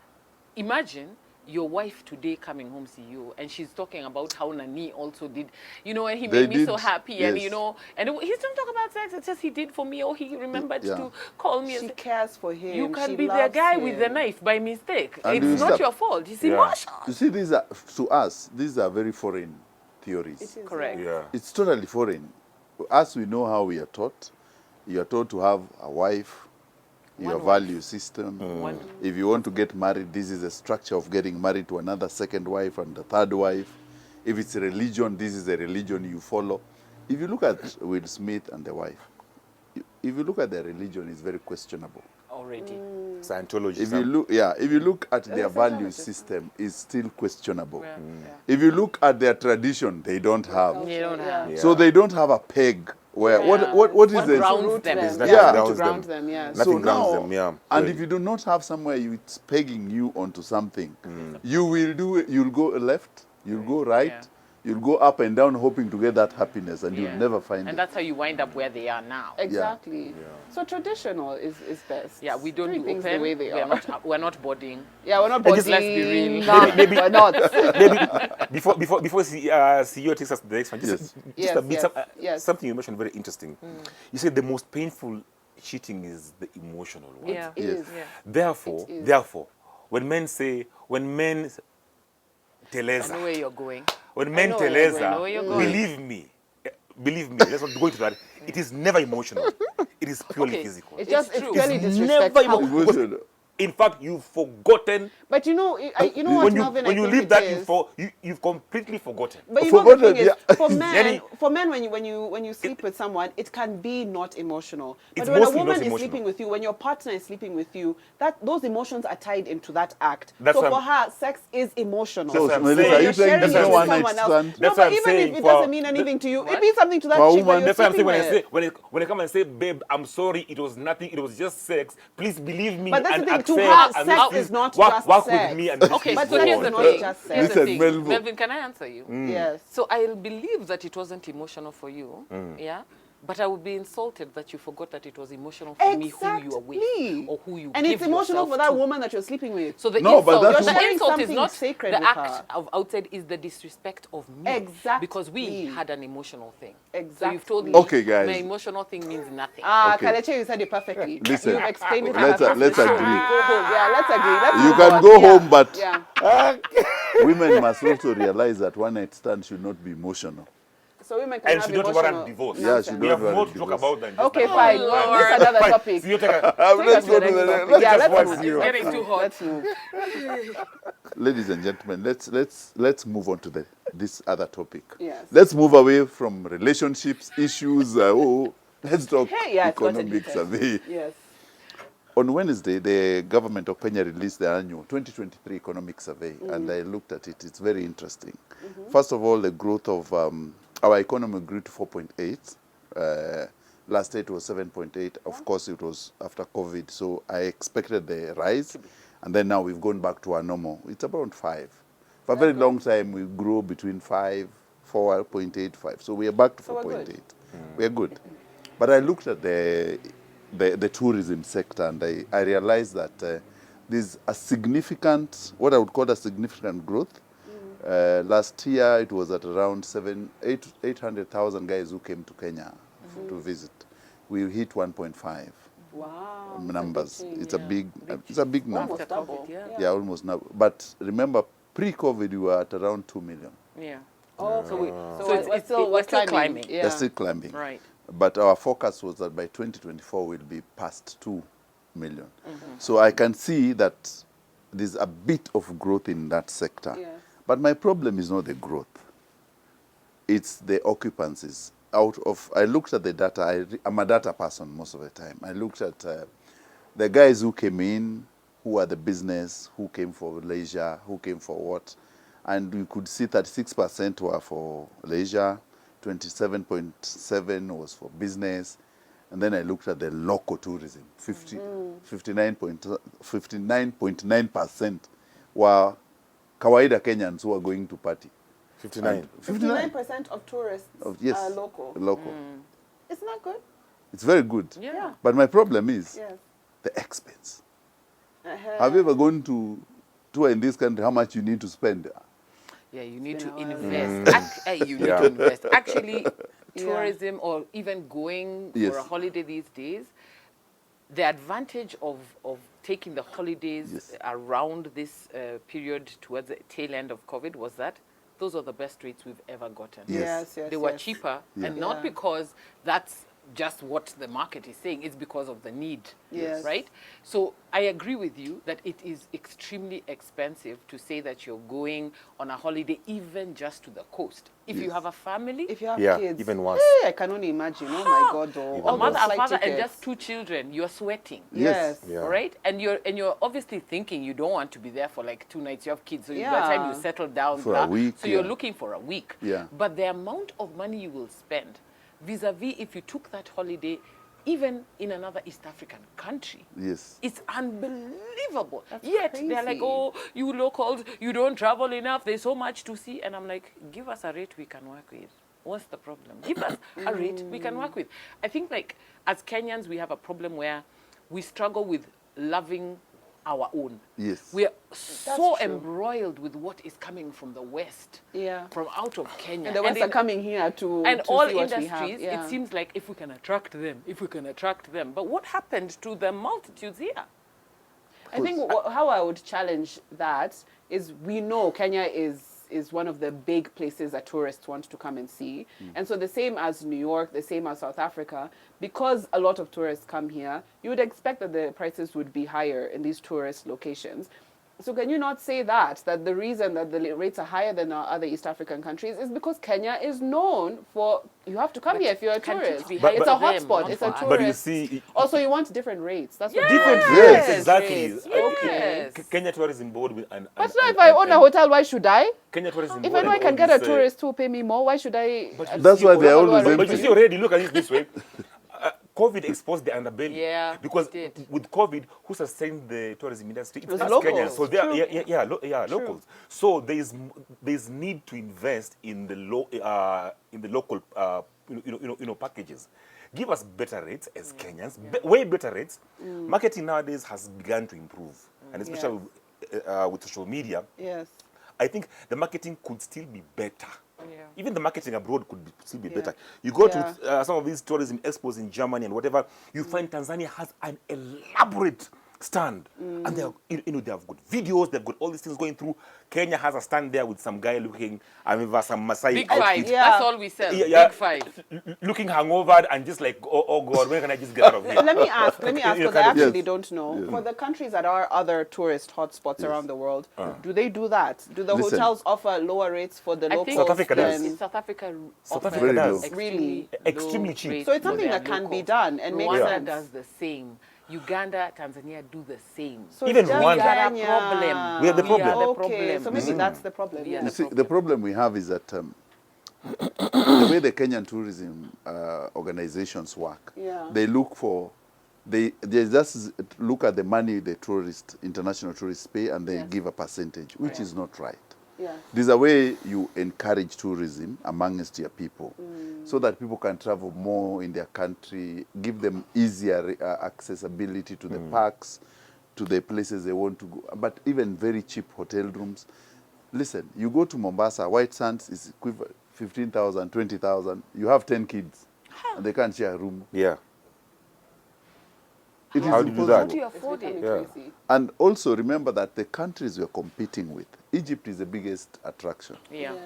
imagine your wife today coming home see you and she's talking about how Nani also did, and he They made me so did, happy, and yes. and he doesn't talk about sex, it's just he did for me, or he remembered Yeah. to call me. She And cares for him. you can She be the loves guy with the him. knife by mistake. And It's you not stop. your fault. It's Yeah. emotional. You see, to us, these are very foreign theories. It is, Correct. yeah. Yeah. It's totally foreign. As we know how we are taught, you are taught to have a wife, your One wife. value system. One. If you want to get married, this is the structure of getting married to another second wife and the third wife. If it's a religion, this is the religion you follow. If you look at Will Smith and the wife, if you look at their religion, it's very questionable. Already. Scientology. If you look at their Scientology, value huh? system, it's still questionable. Yeah. If you look at their tradition, they don't have. You don't have. Yeah. So they don't have a peg where Yeah. what is What the grounds Root them. There's them. nothing Yeah. To grounds ground them. them, yes. Nothing so grounds now, them, yeah. And Right. if you do not have somewhere it's pegging you onto something, you'll go left, you'll go right, Yeah. you'll go up and down hoping to get that happiness, and Yeah. you'll never find And it. that's how you wind up where they are now. Exactly. So traditional is best. Yeah, we don't Doing do things open. the way they are. We're not boarding. Yeah, we're not And just boarding. let's be real. No, Maybe- we're not. Maybe before CEO takes us to the next one, just Yes. a bit, Yes. something you mentioned very interesting. You said the most painful cheating is the emotional one. Yeah. It Yes. is. Yeah. Therefore, when men I know teleza, where you're going. when men know where you're going. I know where you're going. believe me, let's not go into that. It is never emotional. It is purely Okay. physical. It's It's just true. it's purely It's never disrespectful. Emotional. In fact, you've forgotten. But you know what, Melvin, when I you think leave it that, is. you've completely forgotten. But you know the Forgotten, thing is, yeah. for men, when you sleep with someone, it can be not emotional. But It's when a mostly woman not is emotional. sleeping with you, when your partner is sleeping with you, those emotions are tied into that act. That's so what for I'm- her, sex is emotional. So, That's what I'm Melissa, saying. are you You're saying sharing there's it no with one night someone else. stand? No, That's but what I'm even if saying it for- doesn't mean anything to you, it means something to that For a chick when woman- you're That's what I'm saying sleeping when I with. say when I come and say, babe, I'm sorry, it was nothing, it was just sex. Please believe me But that's and the thing, to accept her, and sex please is not work, just work sex. with me and Okay, But so sex here's is the not thing. just sex. Here's the Listen, thing. Melvin. Melvin, can I answer you? Yes. So I'll believe that it wasn't emotional for you, yeah? But I would be insulted that you forgot that it was emotional for me who you are with Exactly. or who you And give it's emotional yourself for that to. woman that you're sleeping with. So the No, but insult, that's the what- insult is Something not sacred the with act her. of outside, is the disrespect of me. Exactly. Because we had an emotional thing. So Exactly. you've told me Okay, guys. my emotional thing means nothing. Ah, Okay. Kalechi, you said it perfectly. Listen, You've explained it let's perfectly. agree. Go home. Yeah, let's agree. Let's You move can on. go Yeah. home, but Yeah. women must also realize that one night stand should not be emotional. So women can and have should not emotional warrant divorce. Yeah, nonsense. should We not have more warrant to talk divorce. about than just Okay, that. fine. Lord. This is another Fine. topic. So you take a, Take Let's us to go the to next the topic. Yeah, just let's one move. zero. It's getting too hot. Let's move. Ladies and gentlemen, let's move on to this other topic. Yes. Let's move away from relationships, issues. Let's talk Hey, yeah, it's gotten economic heated. survey. Yes. On Wednesday, the government of Kenya released the annual 2023 economic survey, and I looked at it. It's very interesting. First of all, the growth of our economy grew to 4.8. Last year it was 7.8. Of course, it was after COVID, so I expected the rise, and then now we've gone back to our normal. It's about 5. For a very long time, we grew between 5, 4.85. So we are back to So we're 4.8. good. We are good. But I looked at the tourism sector, and I realized that there's a significant, what I would call a significant growth Last year, it was at around 800,000 guys who came to Kenya to visit. We hit 1.5 Wow. numbers. It's a Yeah. big, it's a big number. Almost After double. COVID, yeah. Yeah, almost now. But remember, pre-COVID, we were at around 2 million. Yeah. Oh, so So it's we're still climbing. Yeah. They're still climbing. Right. But our forecast was that by 2024, we'll be past 2 million. So I can see that there's a bit of growth in that sector. Yes. But my problem is not the growth. It's the occupancies. I looked at the data. I'm a data person most of the time. I looked at the guys who came in, who are the business, who came for leisure, who came for what. And we could see 36% were for leisure, 27.7 was for business. And then I looked at the local tourism, 59.9% were kawaida Kenyans who are going to party. 59. 59% of tourists Yes, are local. local. Isn't that good? It's very good. Yeah. But my problem is Yes. the expense. Have you ever gone to tour in this country, how much you need to spend? Yeah, you need been to a while. invest. You need Yeah. to invest. Actually, tourism or even going Yes. for a holiday these days, the advantage of taking the holidays Yes. around this period towards the tail end of COVID was that those are the best rates we've ever gotten. Yes. Yes. They were cheaper, Yeah. and not Yeah. because that's just what the market is saying. It's because of the need, Yes. right? So I agree with you that it is extremely expensive to say that you're going on a holiday, even just to the coast. If you Yes. have a family, If you have Yeah, kids, even worse. I can only imagine. Oh my God, though. a All mother, those a flight father, and tickets. just 2 children, you're sweating. Yes. Yes. Yeah. All right, and you're obviously thinking you don't want to be there for like 2 nights. You have kids, so by the time Yeah. you settle down, For a week, so you're yeah. looking for a week. Yeah. But the amount of money you will spend, vis-a-vis if you took that holiday, even in another East African country, Yes. it's unbelievable. That's Yet they're like, crazy. oh, you locals, you don't travel enough. There's so much to see, and I'm like, give us a rate we can work with. What's the problem? Give us a rate we can work with. I think like as Kenyans, we have a problem where we struggle with loving our own. Yes. We are so true. embroiled with what is coming from the West, Yeah. from out of Kenya. And the ones in- are coming here to and to all see what we industries, have. Yeah. it seems like if we can attract them, But what happened to the multitudes here? I think how I would challenge that is we know Kenya is one of the big places that tourists want to come and see. And so the same as New York, the same as South Africa, because a lot of tourists come here, you would expect that the prices would be higher in these tourist locations. So can you not say that the reason that the rates are higher than our other East African countries is because Kenya is known for, you have to come here if you're a can't it tourist. be It's higher a for them, hotspot. not It's a for us? tourist. But you see, Also, you want different rates. That's what different you want. rates, Yes. exactly. Rates. Yes. Kenya Tourism Board with and But now if I own a hotel, why should I? Kenya Tourism If Board I know I and can all get a this, tourist who will pay me more, why should I? But you That's see, why they're How do I always work But for you empty. see already, look at it this way. COVID exposed the underbelly. Yeah, Because it did. with COVID, who sustained the tourism industry? It's was us locals. Kenyans. So they are, True. locals. So there's need to invest in the local packages. Give us better rates as Kenyans, way better rates. Marketing nowadays has begun to improve, and especially with social media. Yes. I think the marketing could still be better. Yeah. Even the marketing abroad could still be Yeah. better. You go Yeah. to some of these tourism expos in Germany and whatever, you find Tanzania has an elaborate stand. And they have got videos, they've got all these things going through. Kenya has a stand there with some guy looking, some Maasai Big outfit. five. Yeah. That's all we sell. Yeah. Big five. Looking hungover and just like, oh God, when can I just get out of here? Let me ask, because I kind of- actually Yes. don't know. For the countries that are other tourist hotspots around the world, do they do that? Do the Listen. hotels offer lower rates for the I locals? think South Africa does. than- South Africa South offers Africa does. extremely, Extremely low cheap. rates So it's for something their that can be locals. done and makes Rwanda sense. does the same. Uganda, Tanzania do the same. So Even it's just Rwanda. We are a Kenya. problem. We are the We problem. are the Okay, problem. so maybe that's the problem. We are Yeah. You the see, problem. the problem we have is that the way the Kenyan tourism organizations work, Yeah. they look for, they just look at the money the international tourists pay, and they Yes. give a percentage, which is not right. Yeah. There's a way you encourage tourism amongst your people so that people can travel more in their country, give them easier accessibility to the parks, to the places they want to go, but even very cheap hotel rooms. listen, you go to Mombasa, white sands is equivalent 15,000, 20,000. You have 10 kids, and they can't share a room. Yeah. It is How do you do impossible. that? How do you It's afford becoming it? Yeah. crazy. And also remember that the countries we're competing with, Egypt is the biggest attraction. Yeah. Yes.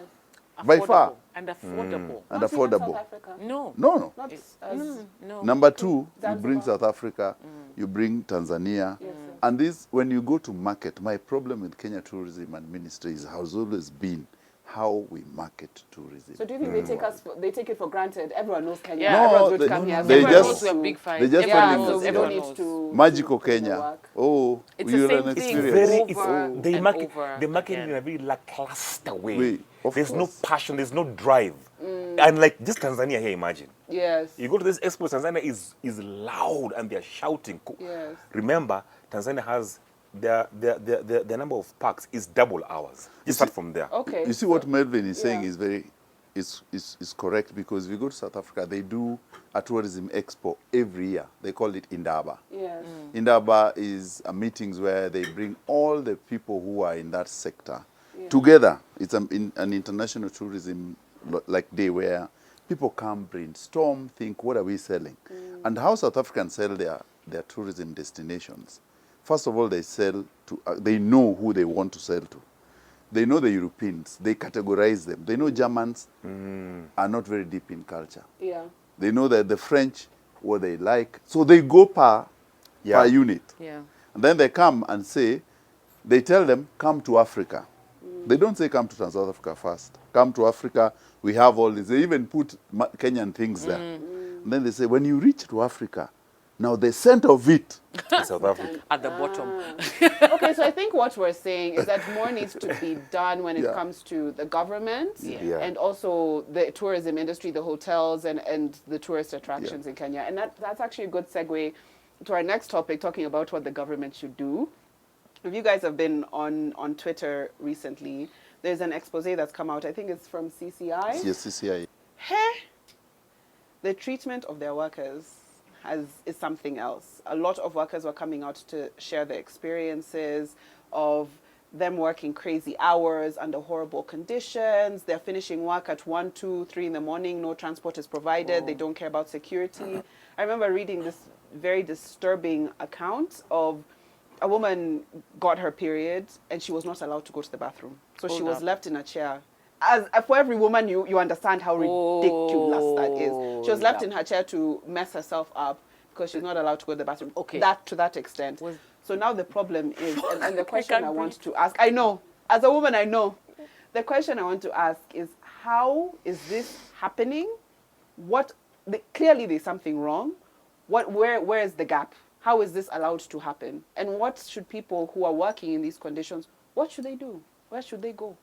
By far. And affordable. And Not even affordable. South Africa. No. No. Not It's, as no. Number two, you bring Zanzibar. South Africa, you bring Tanzania. Yes, yes. And this, when you go to market, my problem with Kenya Tourism and Ministry has always been how we market tourism. So do you think they take it for granted? Everyone knows Kenya. Yeah. Everyone's going to they- come here. they Everyone just- needs we're to- big fans. they just Everyone tell you, knows, yeah. everyone everyone needs knows. to Magical to do the Kenya. work. Oh, It's you'll the same an thing. experience. Very- It's, Over they and market, over they market again. in a very lackluster way. Of There's no course. passion, there's no drive. And like just Tanzania here, imagine. Yes. You go to this expo, Tanzania is loud and they're shouting. Yes. Remember, Tanzania has their number of parks is double ours. You start from there. Okay. You see what Melvin is saying yeah. is correct, because if you go to South Africa, they do a tourism expo every year. They call it Indaba. Yes. Indaba is meetings where they bring all the people who are in that sector together. It's an international tourism like day where people come brainstorm, think, what are we selling? And how South Africans sell their tourism destinations. First of all, they sell to, they know who they want to sell to. They know the Europeans. They categorize them. They know Germans are not very deep in culture. Yeah. They know that the French, what they like. So they go per unit. Yeah. And then they come and say, they tell them, come to Africa. They don't say come to South Africa first. Come to Africa, we have all this. They even put Kenyan things there. And then they say, when you reach to Africa, now the scent of it. In South Africa. At the bottom. Okay, so I think what we're saying is that more needs to be done when it Yeah. comes to the government Yeah. and also the tourism industry, the hotels and the tourist attractions in Kenya. And that's actually a good segue to our next topic, talking about what the government should do. If you guys have been on Twitter recently, there's an expose that's come out. I think it's from CCI. Yes, CCI. The treatment of their workers is something else. A lot of workers were coming out to share their experiences of them working crazy hours under horrible conditions. They're finishing work at 1, 2, 3 in the morning. No transport is provided. They don't care about security. I remember reading this very disturbing account of a woman got her period and she was not allowed to go to the bathroom. So she was left in a chair. As for every woman, you understand how ridiculous that is. She was left in her chair to mess herself up because she's not allowed to go to the bathroom. Okay. That to that extent. So now the problem is, and the question I want to ask, I know, as a woman, I know. The question I want to ask is, how is this happening? Clearly there's something wrong. Where is the gap? How is this allowed to happen? And what should people who are working in these conditions, what should they do? Where should they go?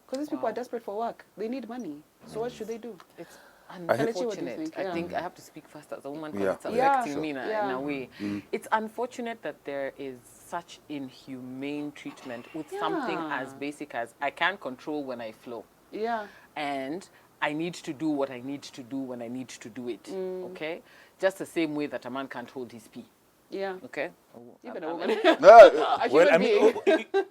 Because these people are desperate for work. They need money. So what should they do? It's Kelechi, what do you unfortunate. think? I Yeah. think I have to speak first as a woman because Yeah. it's Yeah. affecting me in Yeah. a way. It's unfortunate that there is such inhumane treatment with something as basic as I can't control when I flow. Yeah. And I need to do what I need to do when I need to do it. Okay? Just the same way that a man can't hold his pee. Yeah. Okay? Even a woman. Ah, A human being.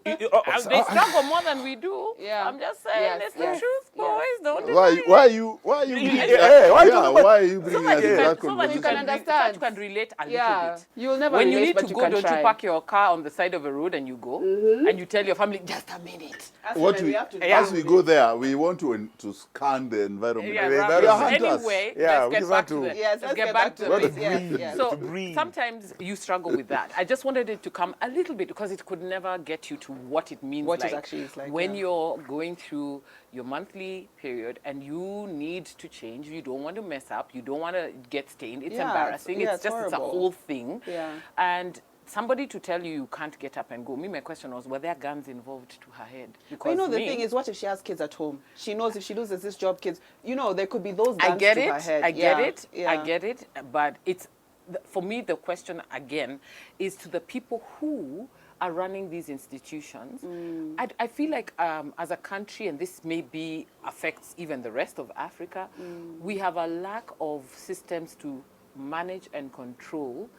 They struggle more than we do. Yeah. I'm just saying, Yes, it's yes, the truth, boys. yes, Don't why deny it. are you bringing Yeah, why why are you bringing So that us you to that can conversation? understand. you can relate a Yeah. little bit. You'll never When you relate, need but to you go, can don't try. you park your car on the side of a road and you go, and you tell your family, just a minute. What we, as we go there, we want to scan the environment. Yeah, We are right. hunters. Anyway, Yeah, let's we get just back want to to- the Yes, let's get back to it. the Let's Yes, breathe. yes. So To breathe. sometimes you struggle with that. I just wanted it to come a little bit because it could never get you to what it means What it like actually is like, when yeah. you're going through your monthly period and you need to change. You don't want to mess up. You don't want to get stained. It's Yeah, embarrassing. it's It's a horrible. whole thing. Yeah. And somebody to tell you can't get up and go. Me, my question was, were there guns involved to her head? But you know, the me- thing is, what if she has kids at home? She knows if she loses this job, kids, there could be those I guns get to it. her head. I get Yeah, it. yeah. I get it. But for me, the question again is to the people who are running these institutions. I feel like as a country, and this maybe affects even the rest of Africa, we have a lack of systems to manage and control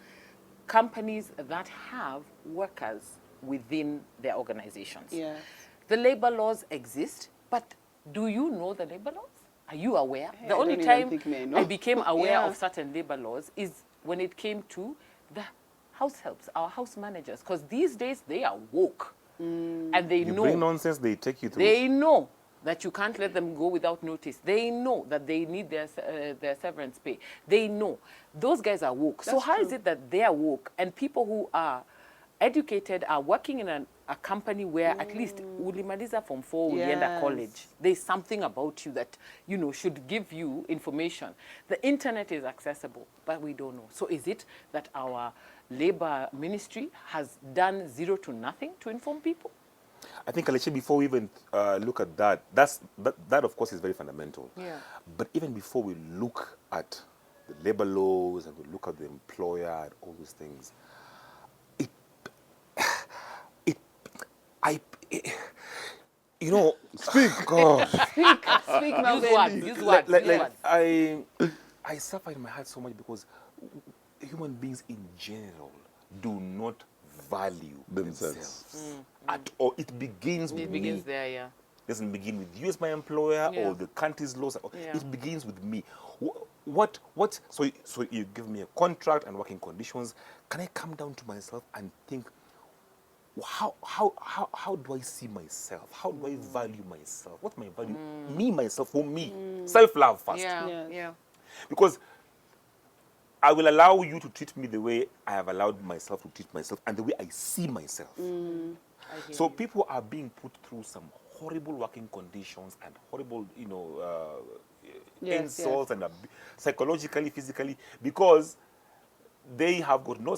companies that have workers within their organizations. Yeah. The labor laws exist, but do you know the labor laws? Are you aware? Hey, The I only don't even time think me, no. I became aware Yeah. of certain labor laws is when it came to the house helps, our house managers, because these days they are woke. And they You know. bring nonsense, they take you through. They know that you can't let them go without notice. They know that they need their severance pay. They know. Those guys are woke. So That's how is true. it that they are woke and people who are educated are working in a company where at least ulimaliza from 4 ulienda Yes. college. There's something about you that, you know, should give you information. The internet is accessible, but we don't know. So is it that our labor ministry has done zero to nothing to inform people? I think, Alicia, before we even look at that, that of course is very fundamental. Yeah. But even before we look at the labor laws and we look at the employer and all these things, you know, Speak. God, Speak, Melvin. Use words. like, Use words. I suffer in my heart so much because human beings in general do not value themselves at all. It begins with It me. begins there, yeah. Doesn't begin with you as my employer Yeah. or the country's laws. Yeah. It begins with me. What? So you give me a contract and working conditions. Can I come down to myself and think, how do I see myself? How do I value myself? What's my value? Me, myself, for me. Self-love first. Yeah, Yes. yeah. Because I will allow you to treat me the way I have allowed myself to treat myself and the way I see myself. So people are being put through some horrible working conditions and horrible, Yes, insults and psychologically, physically, because they have got no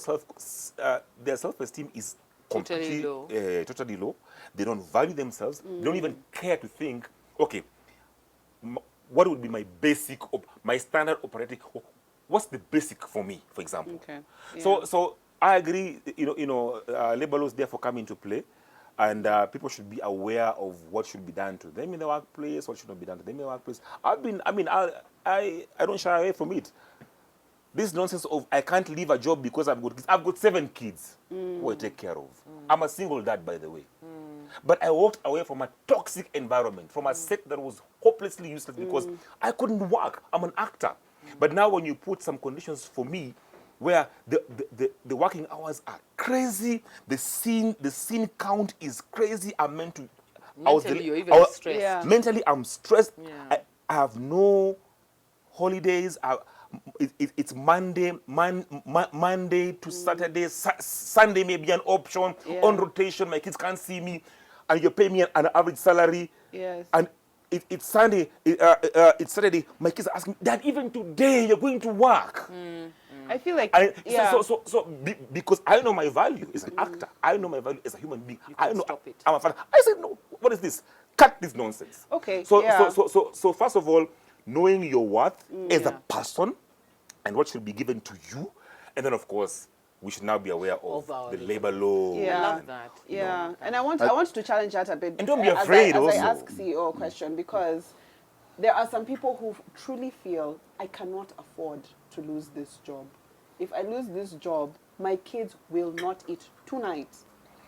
their self-esteem is Totally completely totally low. They don't value themselves. They don't even care to think, okay, what would be my basic, my standard operating, what's the basic for me, for example. Okay. So I agree, labor laws therefore come into play, and people should be aware of what should be done to them in the workplace, what should not be done to them in the workplace. I don't shy away from it. This nonsense of I can't leave a job because I've got 7 kids who I take care of. I'm a single dad, by the way. But I walked away from a toxic environment, from a set that was hopelessly useless because I couldn't work. I'm an actor. But now when you put some conditions for me where the working hours are crazy, the scene count is crazy, I'm meant to... Mentally, you're even stressed. Yeah. Mentally, I'm stressed. Yeah. I have no holidays. It's Monday to Saturday. Sunday may be an option. Yeah. On rotation, my kids can't see me, and you pay me an average salary. Yes. And it's Sunday. It's Saturday. My kids are asking, Dad, even today you're going to work. I feel like, Because I know my value as an actor. I know my value as a human being. I know stop it. I'm a father. I said, no. What is this? Cut this nonsense. Okay, So yeah. so first of all, knowing your worth as a Yeah. person and what should be given to you, and then of course we should now be aware of our the labor law. Yeah. I love that. Yeah, and I want to challenge that a bit. And don't be as afraid I also. ask CEO a question, because there are some people who truly feel I cannot afford to lose this job. If I lose this job, my kids will not eat tonight.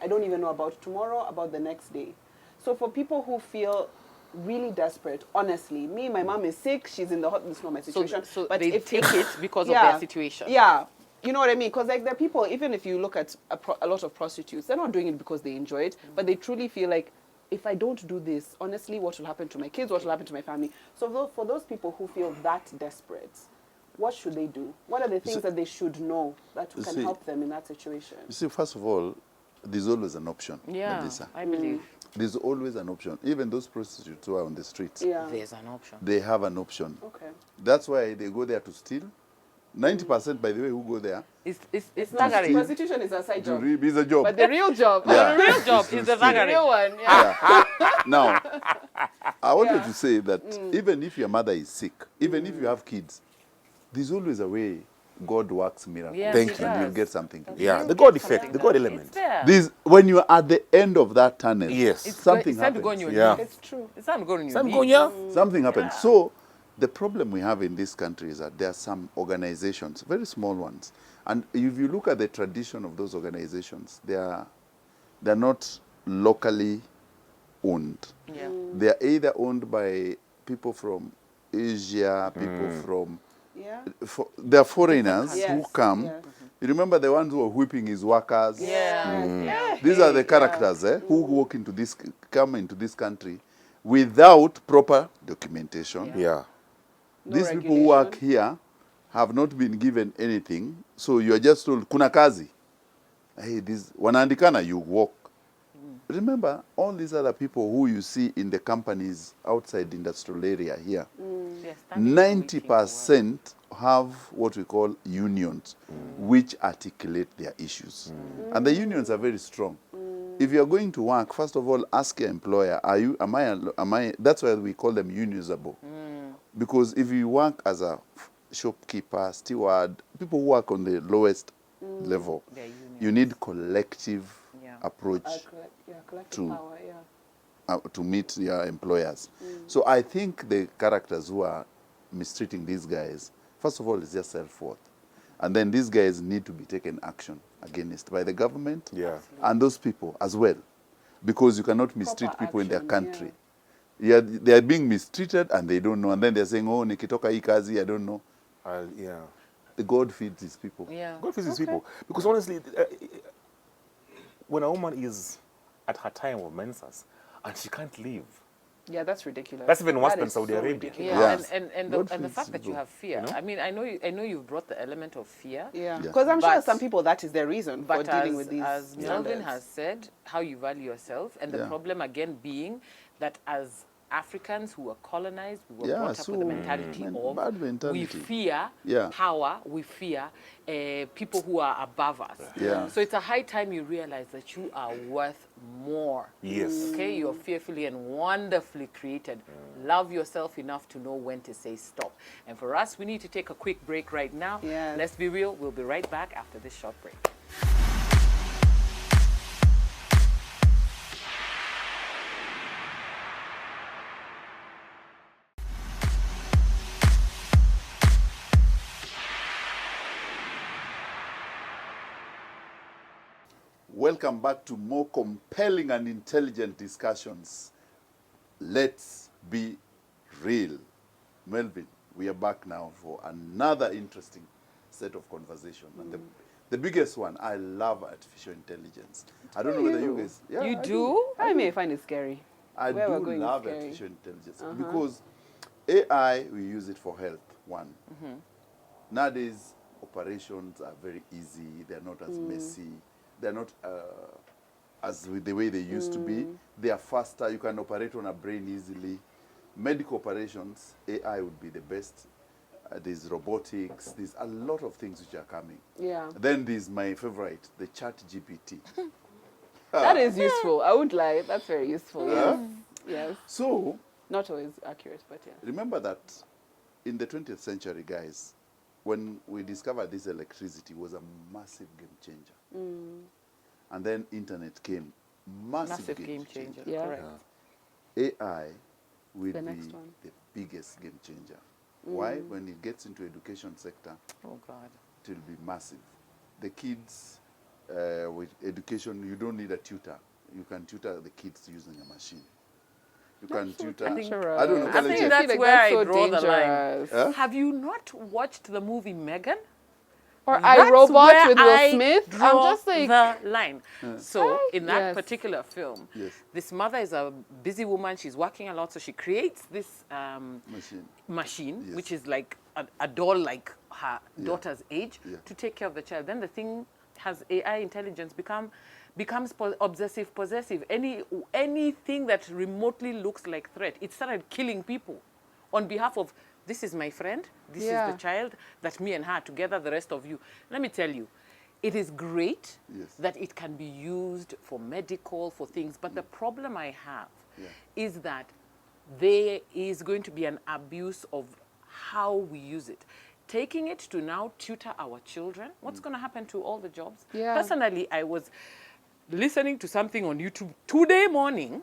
I don't even know about tomorrow, about the next day. So for people who feel really desperate, honestly, my mom is sick, she's in the hospital, it's not my situation. So but they if take it because of their situation. Yeah. You know what I mean? Because like there are people, even if you look at a lot of prostitutes, they're not doing it because they enjoy it, but they truly feel like, if I don't do this, honestly, what will happen to my kids? What will happen to my family? So for those people who feel that desperate, what should they do? What are the things that they should know that can help them in that situation? You see, first of all, there's always an option. Yeah, Melissa. I believe There's always an option. Even those prostitutes who are on the streets, Yeah. there's an option. they have an option. Okay. That's why they go there to steal. 90%, by the way, who go there, It's Not thuggery. prostitution is a side job. it's a job. But the real job, Yeah. The real job is the steal. the thuggery. real one, yeah. Now, I wanted Yeah. to say that even if your mother is sick, even if you have kids, there's always a way God works miracles. Yes, Thank he you. And you'll does. get something. Yeah, You the get God effect, something the God that- element. It's there. This, when you're at the end of that tunnel, Yes. something It's time to go on happens. your Yeah. knees. It's true. It's time to go on your Sam knees. Gonya? Something happens. So the problem we have in this country is that there are some organizations, very small ones, and if you look at the tradition of those organizations, they're not locally owned. Yeah. They are either owned by people from Asia, people from Yeah. they are foreigners countries. who Yes, come. yes. You remember the ones who were whipping his workers? Yeah. Yeah. These are the characters who walk into this, come into this country without proper documentation. Yeah. No These people who work regulation. here have not been given anything, so you are just told, kuna kazi. Hey, this wanaandikana, you walk. Remember, all these other people who you see in the companies outside the industrial area here, Yes, standing there waiting for work. 90% have what we call unions, which articulate their issues. And the unions are very strong. If you are going to work, first of all, ask your employer, am I, that's why we call them unionable. Because if you work as a shopkeeper, steward, people who work on the lowest level, They're you need collective Yeah. approach Collective to power, yeah. to meet your employers. So I think the characters who are mistreating these guys, first of all, it's just self-worth. And then these guys need to be taken action against by the government Yeah. and those people as well. Because you cannot mistreat Proper people in their action, country. Yeah, they are being mistreated and they don't know. And then they're saying, oh, nikitoka hii kazi, I don't know. Yeah. The God feeds his people. Yeah. God feeds his people. Because honestly, when a woman is at her time of menses and she can't leave, Yeah, that's ridiculous. That's even worse That than is Saudi so Arabia. ridiculous. Yeah, Yes. and God the feeds fact that you people. have fear. You know? I mean, I know you've brought the element of fear. Yeah, Yeah. because I'm sure But- some people that is their reason for But dealing with these as Melvin standards. has said, how you value yourself, and the Yeah. problem again being that as Africans who were colonized, we were Yeah, brought up with the so, mentality of bad we mentality. fear Yeah. power, we fear people who are above us. Yeah. So it's a high time you realize that you are worth more. Yes. Okay, you're fearfully and wonderfully created. Love yourself enough to know when to say stop. And for us, we need to take a quick break right now. Yes. Let's be real. We'll be right back after this short break. Welcome back to more compelling and intelligent discussions. Let's be real. Melvin, we are back now for another interesting set of conversation. And the biggest one, I love artificial intelligence. I don't know whether you guys... Yeah, You I do? I may find it scary. I Where we're do going is love scary. artificial intelligence because AI, we use it for health, one. Nowadays, operations are very easy. They're not as messy. They're not as with the way they used to be. They are faster. You can operate on a brain easily. Medical operations, AI would be the best. There's robotics. There's a lot of things which are coming. Yeah. Then there's my favorite, the Chat GPT. That is useful. I won't lie. That's very useful. Yes. Yes. So, Not always accurate, but yeah. remember that in the 20th century, guys, when we discovered this electricity, was a massive game changer. And then internet came, massive game changer. Yeah. Correct. AI will The be next one. the biggest game changer. Why? When it gets into education sector, Oh, God. it will be massive. The kids with education, you don't need a tutor. You can tutor the kids using a machine. You can tutor. I don't know. I Kale think Jeff. that's where I so draw the line. dangerous. Huh? Have you not watched the movie Megan? Or That's iRobot where with Will I Smith. I'm draw just like, the line. So in that Yes. particular film, Yes. this mother is a busy woman. She's working a lot, so she creates this Machine. Yes. which is like a doll, like her daughter's age, Yeah. to take care of the child. Then the thing has AI intelligence becomes obsessive possessive. Anything that remotely looks like threat, it started killing people on behalf of, this is my friend, this is the child, that me and her together, the rest of you. Let me tell you, it is great Yes. that it can be used for medical, for things, but the problem I have is that there is going to be an abuse of how we use it. Taking it to now tutor our children, what's going to happen to all the jobs? Yeah. Personally, I was listening to something on YouTube today morning,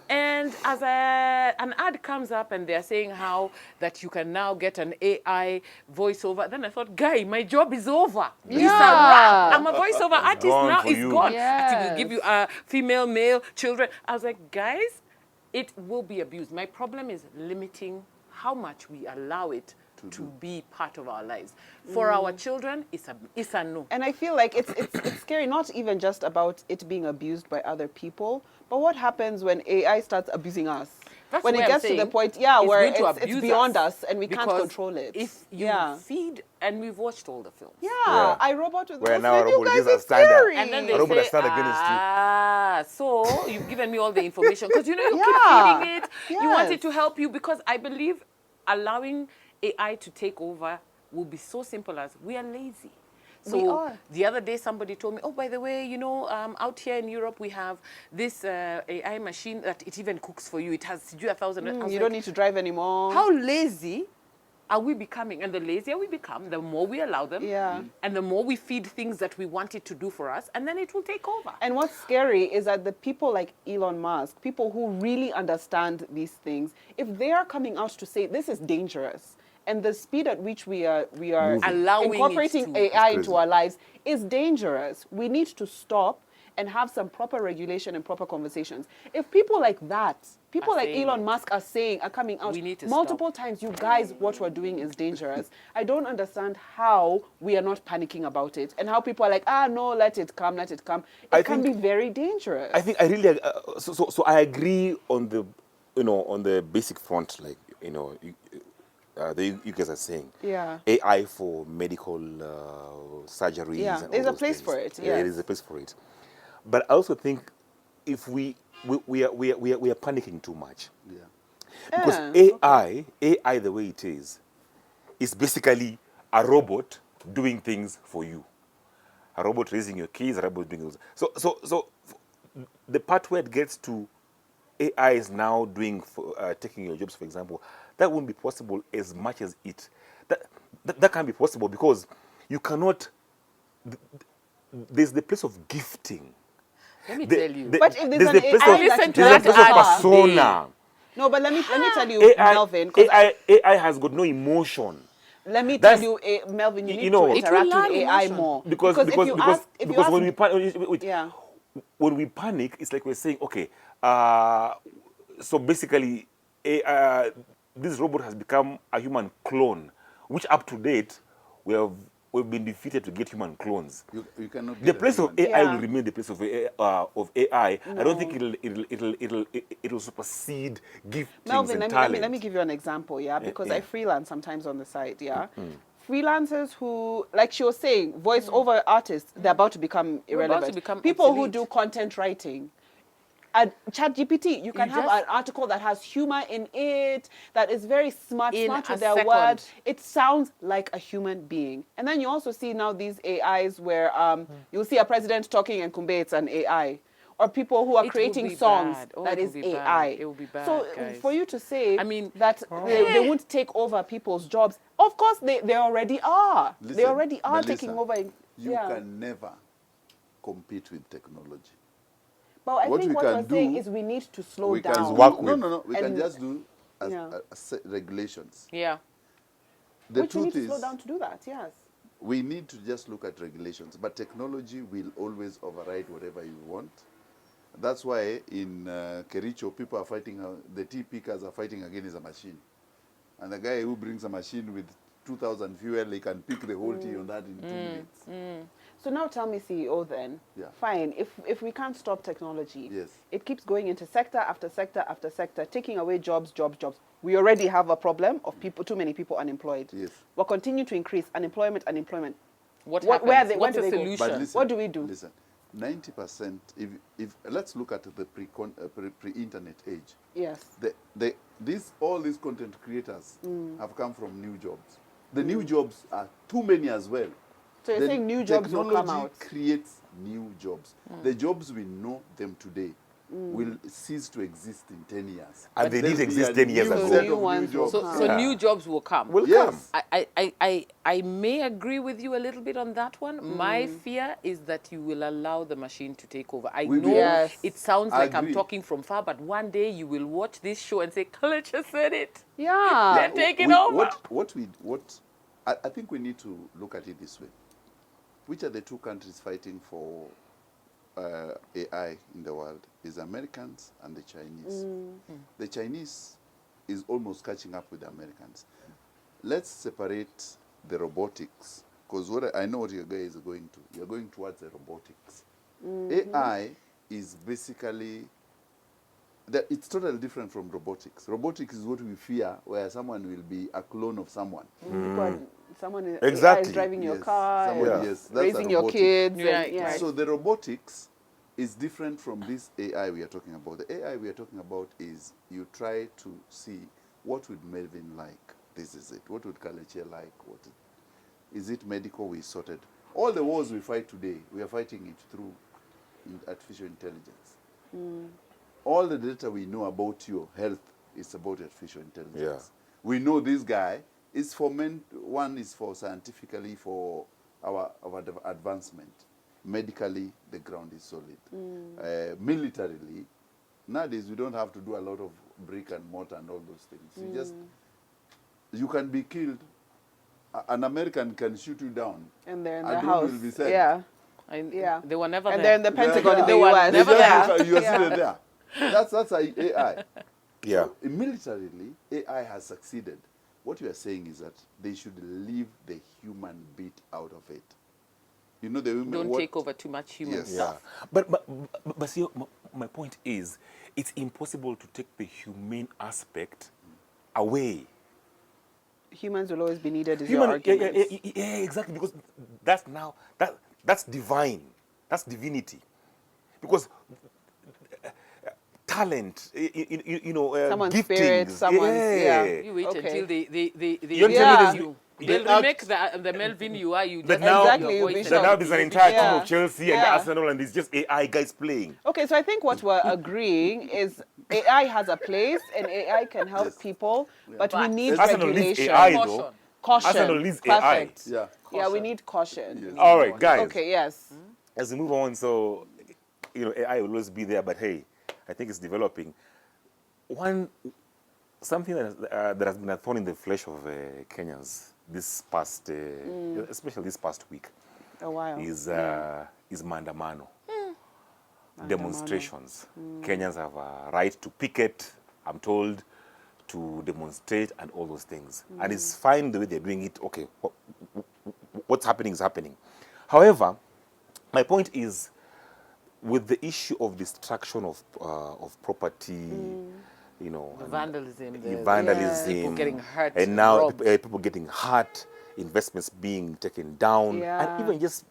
and as an ad comes up and they're saying how that you can now get an AI voiceover, then I thought, guy, my job is over. It's a wrap. I'm a voiceover artist gone now. for It's you. gone. Yes. To give you female, male, children. I was like, guys, it will be abused. My problem is limiting how much we allow it to be part of our lives. For our children, it's a no. And I feel like it's scary, not even just about it being abused by other people, but what happens when AI starts abusing us? That's when why it I'm gets to saying the point, it's where going to it's abuse beyond us us and we can't because control it. If you feed, and we've watched all the films. Yeah, I Robot with Where Will now Smith, you robot guys, is a it's standard. scary. And then A they robot say, has stand against you. so you've given me all the information. Because, you know, you Yeah. keep feeding it. You want Yes. it to help you. Because I believe allowing AI to take over will be so simple as we are lazy. So We are. the other day somebody told me, oh, by the way, you know, out here in Europe we have this AI machine that it even cooks for you. It has 1,000. I was You don't need to drive anymore. how lazy are we becoming? And the lazier we become, the more we allow them. Yeah. And the more we feed things that we want it to do for us, and then it will take over. And what's scary is that the people like Elon Musk, people who really understand these things, if they are coming out to say this is dangerous, and the speed at which we are Allowing it incorporating to. AI It's into crazy. our lives is dangerous. We need to stop and have some proper regulation and proper conversations. If people like that, people Are like saying Elon it. Musk are coming out We need to multiple times, you guys, what we're doing is dangerous. I don't understand how we are not panicking about it and how people are like, no, let it come, let it come. It can be very dangerous. I think I really so I agree on the on the basic front, like you guys are saying. Yeah. AI for medical surgeries. Yeah, And there's all a those place things. for it, Yeah, there yes. is a place for it. But I also think if we are panicking too much, Yeah. because Yeah, AI the way it is basically a robot doing things for you. A robot raising your kids, a robot doing those. So the part where it gets to AI is now doing taking your jobs, for example, that won't be possible as much as it. That can't be possible because you cannot. There's the place of gifting. Let me tell you. But if there's there's an the place AI of, that listened to there's drives the that place of a car. persona. No, but let me tell you, AI, Melvin, 'cause AI has got no emotion. let me That's- tell you, Melvin, you you need know- to It interact will with learn AI emotion. more. Because if you ask, when we panic, yeah, when we panic, it's like we're saying, okay, so basically, this robot has become a human clone, which up to date we've been defeated to get human clones. You cannot The get a place of human. AI Yeah. will remain the place of AI. I don't think No. it'll supersede giftings Melvin, and let me talent. give you an example, yeah, because I yeah. freelance sometimes on the side, yeah. Freelancers who, like she was saying, voiceover artists, they're about to become We're about to irrelevant. become People who obsolete. do content writing. At ChatGPT, you can have just- an article that has humor in it, that is very smart In with a their second. words. It sounds like a human being. And then you also see now these AIs where you'll see a president talking and Kumbe, it's an AI. Or people who are It will creating be songs bad. Oh, that it is will be bad. AI. It will be bad, So guys. for you to say I mean, that they won't take over people's jobs, of course they already are. They Listen, already are Melissa, taking over. You can never compete with technology. But I what think we what can we're saying do, is we need to slow we can down. do, work no, with. no. We can And- just do Yeah. regulations. Yeah. The Which we need truth to slow is, down to do that, yes. we need to just look at regulations. But technology will always override whatever you want. That's why in Kericho, people are fighting, the tea pickers are fighting against a machine. And the guy who brings a machine with 2,000 fuel, he can pick the whole tea on that in 2 minutes. So now tell me, CEO, then. Yeah. Fine, if we can't stop technology, Yes. it keeps going into sector after sector after sector, taking away jobs. We already have a problem of people, too many people unemployed. Yes. We'll continue to increase unemployment. What What- happens? where they- What's where the do they go? solution? But listen, What do we do? Listen, 90%, if let's look at the pre-internet age. Yes. All these content creators have come from new jobs. The new jobs are too many as well. So you're Then saying new jobs will come technology out. creates new jobs. The jobs we know them today will cease to exist in 10 years. And they There'll didn't be exist a 10 years new ago. set New of ones will jobs. come. So Yeah. new jobs will come. Will Yes. come. I may agree with you a little bit on that one. My fear is that you will allow the machine to take over. I We know will. Yes. it sounds I like I'm agree. talking from far, but one day you will watch this show and say, Clutch has said it. Yeah. They're taking over. I think we need to look at it this way. Which are the two countries fighting for AI in the world is Americans and the Chinese. The Chinese is almost catching up with the Americans. Let's separate the robotics, because what I know what your guys are going to. You're going towards the robotics. AI is basically it's totally different from robotics. Robotics is what we fear, where someone will be a clone of someone. Someone AI Exactly. is driving your Yes, car, somebody, and yes, that's a raising your robotic. kids. Right, And, yeah. right. So the robotics is different from this AI we are talking about. The AI we are talking about is you try to see what would Melvin like. This is it. What would Kalechi like? Is it medical? We sorted. All the wars we fight today, we are fighting it through artificial intelligence. All the data we know about your health is about artificial intelligence. We know this guy is for men. One is for scientifically for our advancement. Medically, the ground is solid. Militarily, nowadays we don't have to do a lot of brick and mortar and all those things. You can be killed. An American can shoot you down, And they're in a the drone house. will be sent. Yeah. Yeah. They were never And there. they're in the Pentagon in the They were US. never there. You are still there. That's AI. Yeah. So, militarily, AI has succeeded. What you are saying is that they should leave the human bit out of it. You know, the women Don't take over too much human Yes. stuff. Yeah. But see, my point is, it's impossible to take the humane aspect away. Humans will always be needed, is your Yeah, argument. exactly, because that's divine, that's divinity, because talent, Someone's giftings, spirit, someone's- yeah. You wait Okay. until they You're telling remix me you. they They'll act- remake the Melvin you are. You That just now, Exactly, your you'll be voice. that now shocked. there's an entire team Yeah. of Chelsea and Yeah. Arsenal, and it's just AI guys playing. Okay, so I think what we're agreeing is AI has a place and AI can help Yes. people, but we But- need Arsenal needs regulation. AI Caution. though. Caution. Arsenal needs AI. Perfect. Yeah. Yeah, we Caution. need caution. Yes. All right, guys. Okay, yes. As we move on, so AI will always be there, but hey, I think it's developing. Something that has been a thorn in the flesh of Kenyans this past, especially this past week, A while. is mandamano. Demonstrations. Kenyans have a right to picket, I'm told, to demonstrate and all those things. And it's fine the way they're doing it. Okay, what's happening is happening. However, my point is, with the issue of destruction of property, and Vandalism. vandalism, People getting hurt. and now robbed. people getting hurt, investments being taken down, Yeah. and even just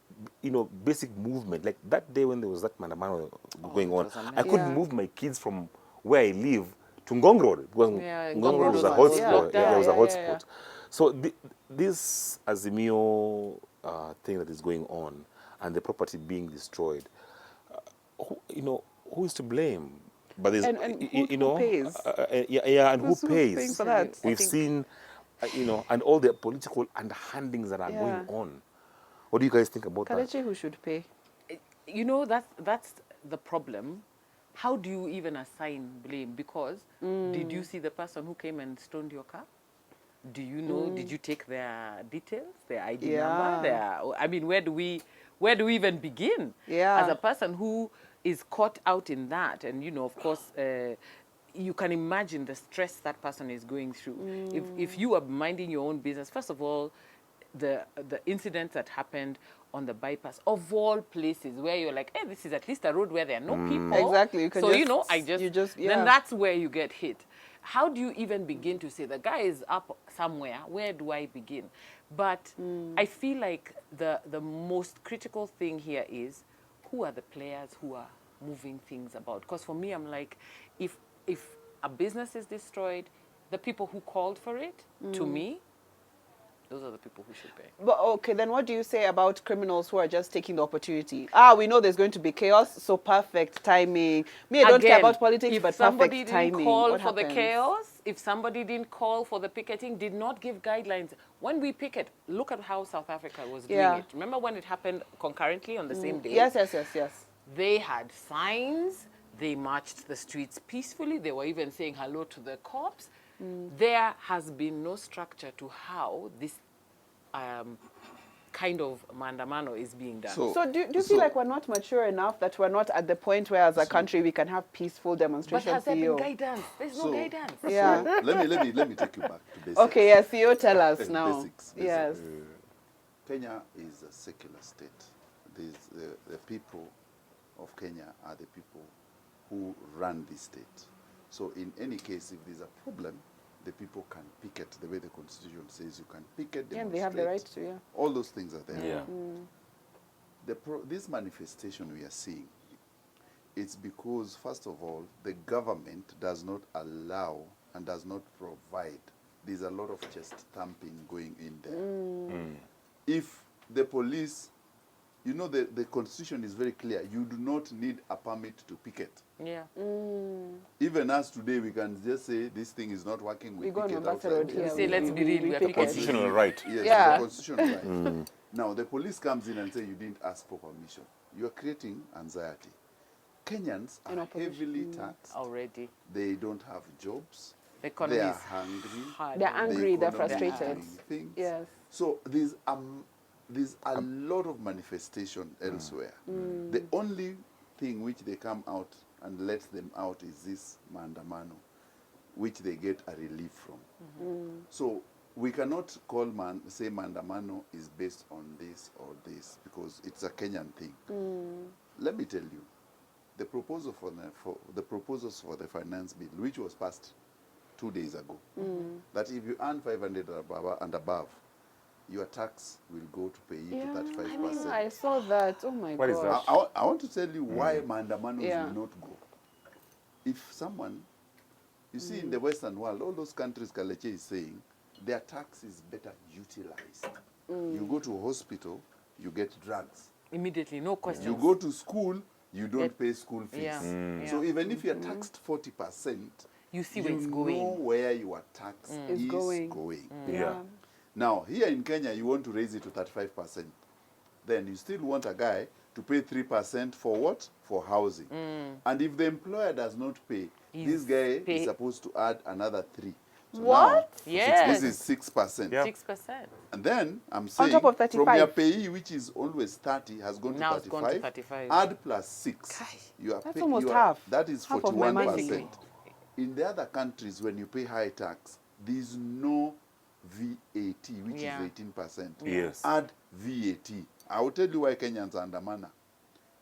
basic movement. Like that day when there was that mandamano going on, was a I mess. couldn't Yeah. move my kids from where I live to Ngong Road because Yeah, Ngong Road was a Ngong Road was hotspot. locked down. It was a Yeah, hotspot. yeah. So this Azimio thing that is going on and the property being destroyed, who is to blame? But there's, And who pays? and Who's who paying pays? for that? I We've think- seen, and all the political underhandings that are Yeah. going on. What do you guys think about that? Kalechi, who should pay? That's the problem. How do you even assign blame? Because did you see the person who came and stoned your car? Do you know? Did you take their details, their ID number? Yeah. Where do we even begin? Yeah. As a person who is caught out in that, and of course, you can imagine the stress that person is going through. If you are minding your own business, first of all, the incident that happened on the bypass of all places, where you're like, hey, this is at least a road where there are no people. Exactly, you can so just- yeah. then that's where you get hit. How do you even begin to say the guy is up somewhere? Where do I begin? But I feel like the most critical thing here is who are the players who are moving things about? Because for me, I'm like, if a business is destroyed, the people who called for it, to me, those are the people who should pay. But okay, then what do you say about criminals who are just taking the opportunity? We know there's going to be chaos, so perfect timing. Me, I don't care about politics, if but somebody perfect didn't timing. call What for the happens? chaos, if somebody didn't call for the picketing, did not give guidelines. When we picket, look at how South Africa was doing Yeah. it. Remember when it happened concurrently on the same day? Yes. They had signs. They marched the streets peacefully. They were even saying hello to the cops. There has been no structure to how this kind of maandamano is being done. So, So do you feel like we're not mature enough, that we're not at the point where as a country we can have peaceful But demonstrations? has there been CEO? guidance? There's no guidance. Yeah. So let me take you back to basics. Okay, yes, CEO, tell us now. Basics. Yes. Kenya is a secular state. The people of Kenya are the people who run the state. So in any case, if there's a problem, the people can picket the way the constitution says you can picket, Yeah, and demonstrate. they have the right to, yeah. All those things are there. Yeah. This manifestation we are seeing, it's because, first of all, the government does not allow and does not provide. There's a lot of chest thumping going in there. If the police, you know, the constitution is very clear. You do not need a permit to picket. Yeah. Even us today, we can just say this thing is not working. We go on picket Mombasa outside. Road here. We say, let's be real, we are picket. Constitutional right. Yes, Yeah. the constitutional right. Now, the police comes in and say you didn't ask for permission. You are creating anxiety. Kenyans In are opposition. heavily taxed. Already. They don't have jobs. The economy They are is hungry. hard. They're The angry, they're economy is frustrated. doing things. Yes. So there's a lot of manifestation elsewhere. The only thing which they come out and let them out is this maandamano, which they get a relief from. So we cannot say maandamano is based on this or this, because it's a Kenyan thing. Let me tell you, the proposal the proposals for the finance bill, which was passed 2 days ago, that if you earn 500 and above, your tax will go to pay you to 35%. I saw that. Oh my What is gosh. that? I want to tell you why maandamanos Yeah. will not go. If someone, you see in the Western world, all those countries Kaleche is saying, their tax is better utilized. You go to a hospital, you get drugs. Immediately, no questions. You go to school, you don't pay school fees. Yeah. So even if you're taxed 40%, You see where it's you going. know where your tax Is is going. going. Yeah. Now, here in Kenya, you want to raise it to 35%. Then you still want a guy to pay 3% for what? For housing. And if the employer does not pay, this guy is supposed to add another 3. So What? now, Yes. this is 6%. Yeah. 6%. And then I'm saying, top of from 35. your payee, which is always 30, has gone Now to it's 35. gone to 35. Add plus 6. You are That's almost half. That is Half of my money. 41%. In the other countries, when you pay high tax, there's no VAT, which Yeah. is 18%. Yes. Add VAT. I will tell you why Kenyans are undermana.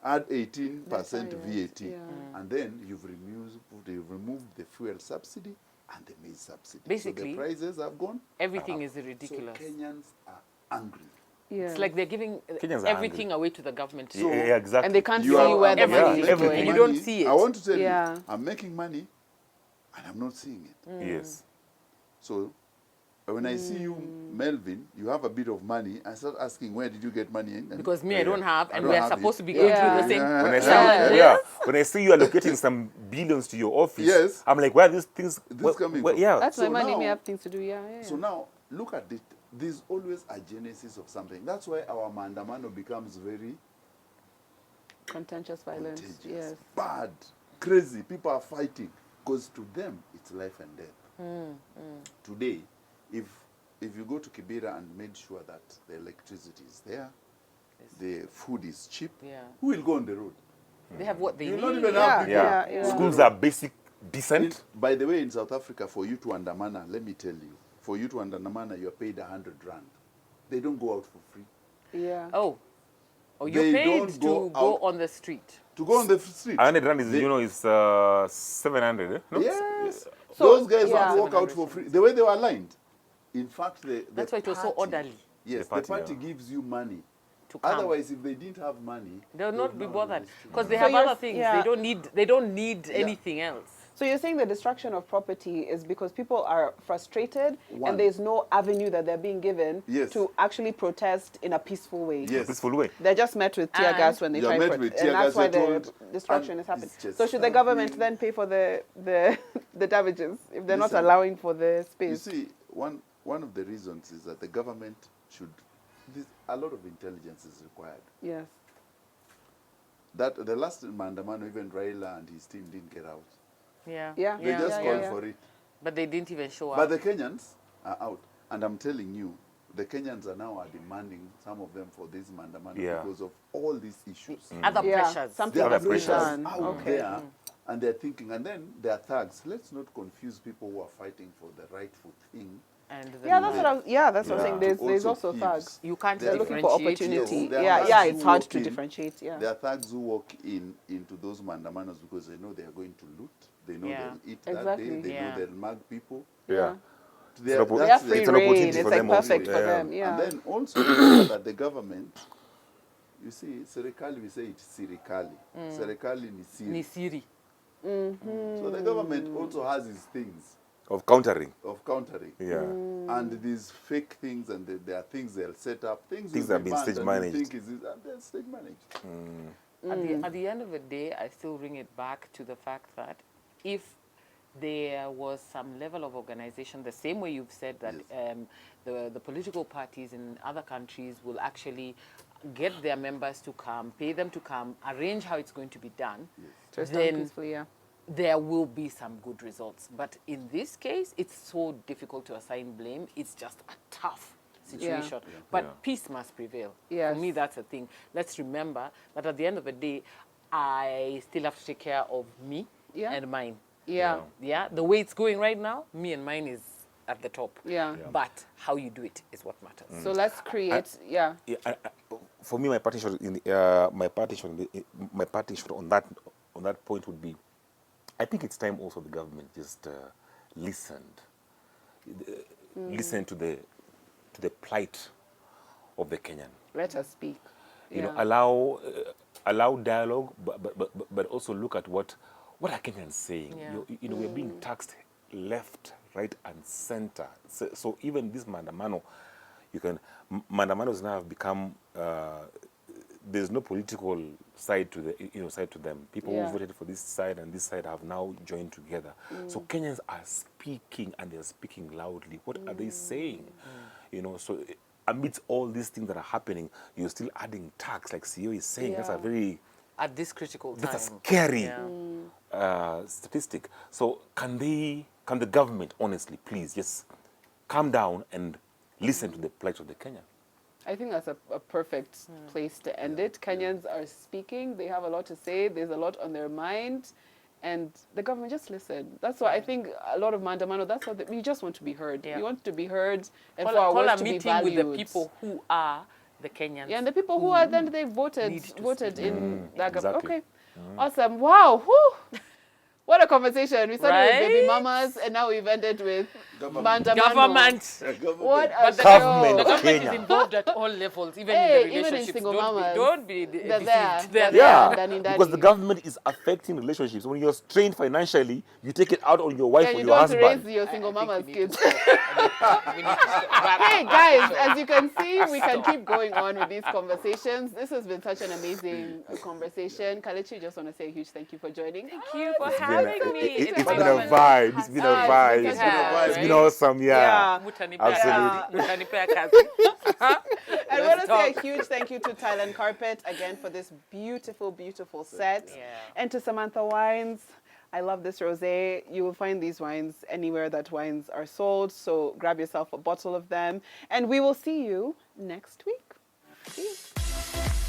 Add 18% VAT. Yeah. And then you've removed the fuel subsidy and the maize subsidy. Basically, so the prices have gone Everything up. is ridiculous. So Kenyans are angry. Yeah. It's like they're giving Kenyans are everything away to the government. So- Yeah, exactly. And they can't see You are- where the I'm money making is everything. going. And you money. don't see it. I want to tell Yeah. you, I'm making money and I'm not seeing it. Yes. So when I see you, Melvin, you have a bit of money, I start asking, where did you get money in? And Because me, I don't have, I and don't we are have supposed it. to be going Yeah. through the same. When I see, Yeah. when I see you allocating some billions to your office, Yes. I'm like, where are these things coming from? Yeah. That's my So money. now- Me have things to do. Yeah. So now, look at it. There's always a genesis of something. That's why our maandamano becomes very Contentious violence. contagious, Yes. bad, crazy. People are fighting because to them it's life and death. Today, if you go to Kibera and made sure that the electricity is there, the food is cheap, Yeah. who will go on the road? They have what they You need. not even Yeah. have people. Yeah. Schools are basic, decent. By the way, in South Africa, for you to andamana, let me tell you, for you to andamana, you're paid 100 rand. They don't go out for free. Yeah. Oh, you're They paid don't to go go out- on the street. To go on the street. 100 rand is, They- is 700. Eh? No? Yes. So, Those guys yeah. don't walk out for free. The way they were aligned. In fact, That's why it was so orderly. Yes, The the party, party yeah. gives you money. To come. Otherwise, if they didn't have money, They'll they not would be on bothered the street. because they So have you're- other things. yeah. They don't need anything else. So you're saying the destruction of property is because people are frustrated One. and there's no avenue that they're being given Yes. to actually protest in a peaceful way. Yes. Peaceful way. They're just met with tear And gas when they you're try met to with protest. tear And that's gas, why you're the told, destruction and is happening. it's just So should the government stabbing. then pay for the damages if they're not Listen, allowing for the You space? see, one of the reasons is that the government should, a lot of intelligence is required. Yes. That the last Mandamano, even Raila and his team didn't get out. Yeah. Yeah. They just yeah, called yeah. for it. But they didn't even show But up. the Kenyans are out. And I'm telling you, the Kenyans are now demanding, some of them, for this mandamano Yeah. because of all these issues. Other pressures. Something There are has been pressures done. out Okay. there, and they're thinking, and then there are thugs. Let's not confuse people who are fighting for the rightful thing. And the Yeah, that's what I'm Yeah. saying. There's also thugs. You can't They're They're looking for differentiate. opportunity. There are Yeah, thugs yeah, who it's hard walk to in. differentiate. Yeah. There are thugs who walk into those mandamanos because they know they are going to loot. They know Yeah. they'll eat that Exactly. day. They Yeah. know they'll mug people. Yeah. They have free It's an reign. opportunity It's for like them also. perfect for Yeah. them. Yeah. And then also remember that the government, you see, serikali, we say it's sirikali. Serikali ni siri. Ni siri. So the government also has its things Of countering. of countering. Yeah. And these fake things, and there are things they'll set up, things Things will that have be been banned stage and you managed. think and they're stage managed. At the end of the day, I still bring it back to the fact that if there was some level of organization, the same way you've said that the political parties in other countries will actually get their members to come, pay them to come, arrange how it's going to be done, So it's done then peacefully, yeah. there will be some good results. But in this case, it's so difficult to assign blame. It's just a tough situation. Yeah. But Yeah. peace must prevail. Yes. For me, that's the thing. Let's remember that at the end of the day, I still have to take care of me Yeah. and mine. Yeah. Yeah, the way it's going right now, me and mine is at the top. Yeah. But how you do it is what matters. So let's create, yeah. Yeah, for me, my parting shot on that point would be, I think it's time also the government just listened to the plight of the Kenyan. Let us speak. You know, Yeah. allow dialogue, but also look at what are Kenyans saying. Yeah. You know, we're being taxed left, right, and center. So even this mandamano, mandamanos now have become. There's no political side to them. People Yeah. who voted for this side and this side have now joined together. So Kenyans are speaking, and they're speaking loudly. What are they saying? You know, so amidst all these things that are happening, you're still adding tax, like CEO is saying. That's a Yeah. very At this critical time. that's a scary Yeah. statistic. So can the government honestly please just calm down and listen to the plight of the Kenyan? I think that's a perfect place to end it. Kenyans are speaking. They have a lot to say. There's a lot on their mind. And the government, just listen. That's why I think a lot of mandamano, that's what we just want to be heard. Yeah. We want to be heard and Call for our a words to be meeting valued. with the people who are the Kenyans. Yeah, and the people who are then they voted need to in that government. exactly. Okay, awesome. Wow, whew. What a conversation. We started with baby Right? mamas, and now we've ended with Government. mandamano. Government. What a But the show. government, the government Kenya. is involved at all levels, even Hey, in the even in relationships. single Don't mamas. be They're deceived. there. They're They're there. there. Danny, Because the daddy. government is affecting relationships. When you're strained financially, you take it out on your wife Yeah, or you your don't want to husband. raise your single I think mama's we need kids. to stop. We need to stop. Hey guys, as you can see, we can keep going on with these conversations. This has been such an amazing conversation. Kalechi, just want to say a huge thank you for joining. Thank you for It's been having me. it's my been a government vibe. It's been a Ah, vibe. it's It's been been, a vibe, it's been right? awesome. Yeah. Mutanipea Absolutely. kazi. Mutanipea kazi. I want to say Let's a huge thank you to Thailand Carpet again for this beautiful, beautiful set. Yeah. And to Samantha Wines. I love this rosé. You will find these wines anywhere that wines are sold. So grab yourself a bottle of them. And we will see you next week. See you.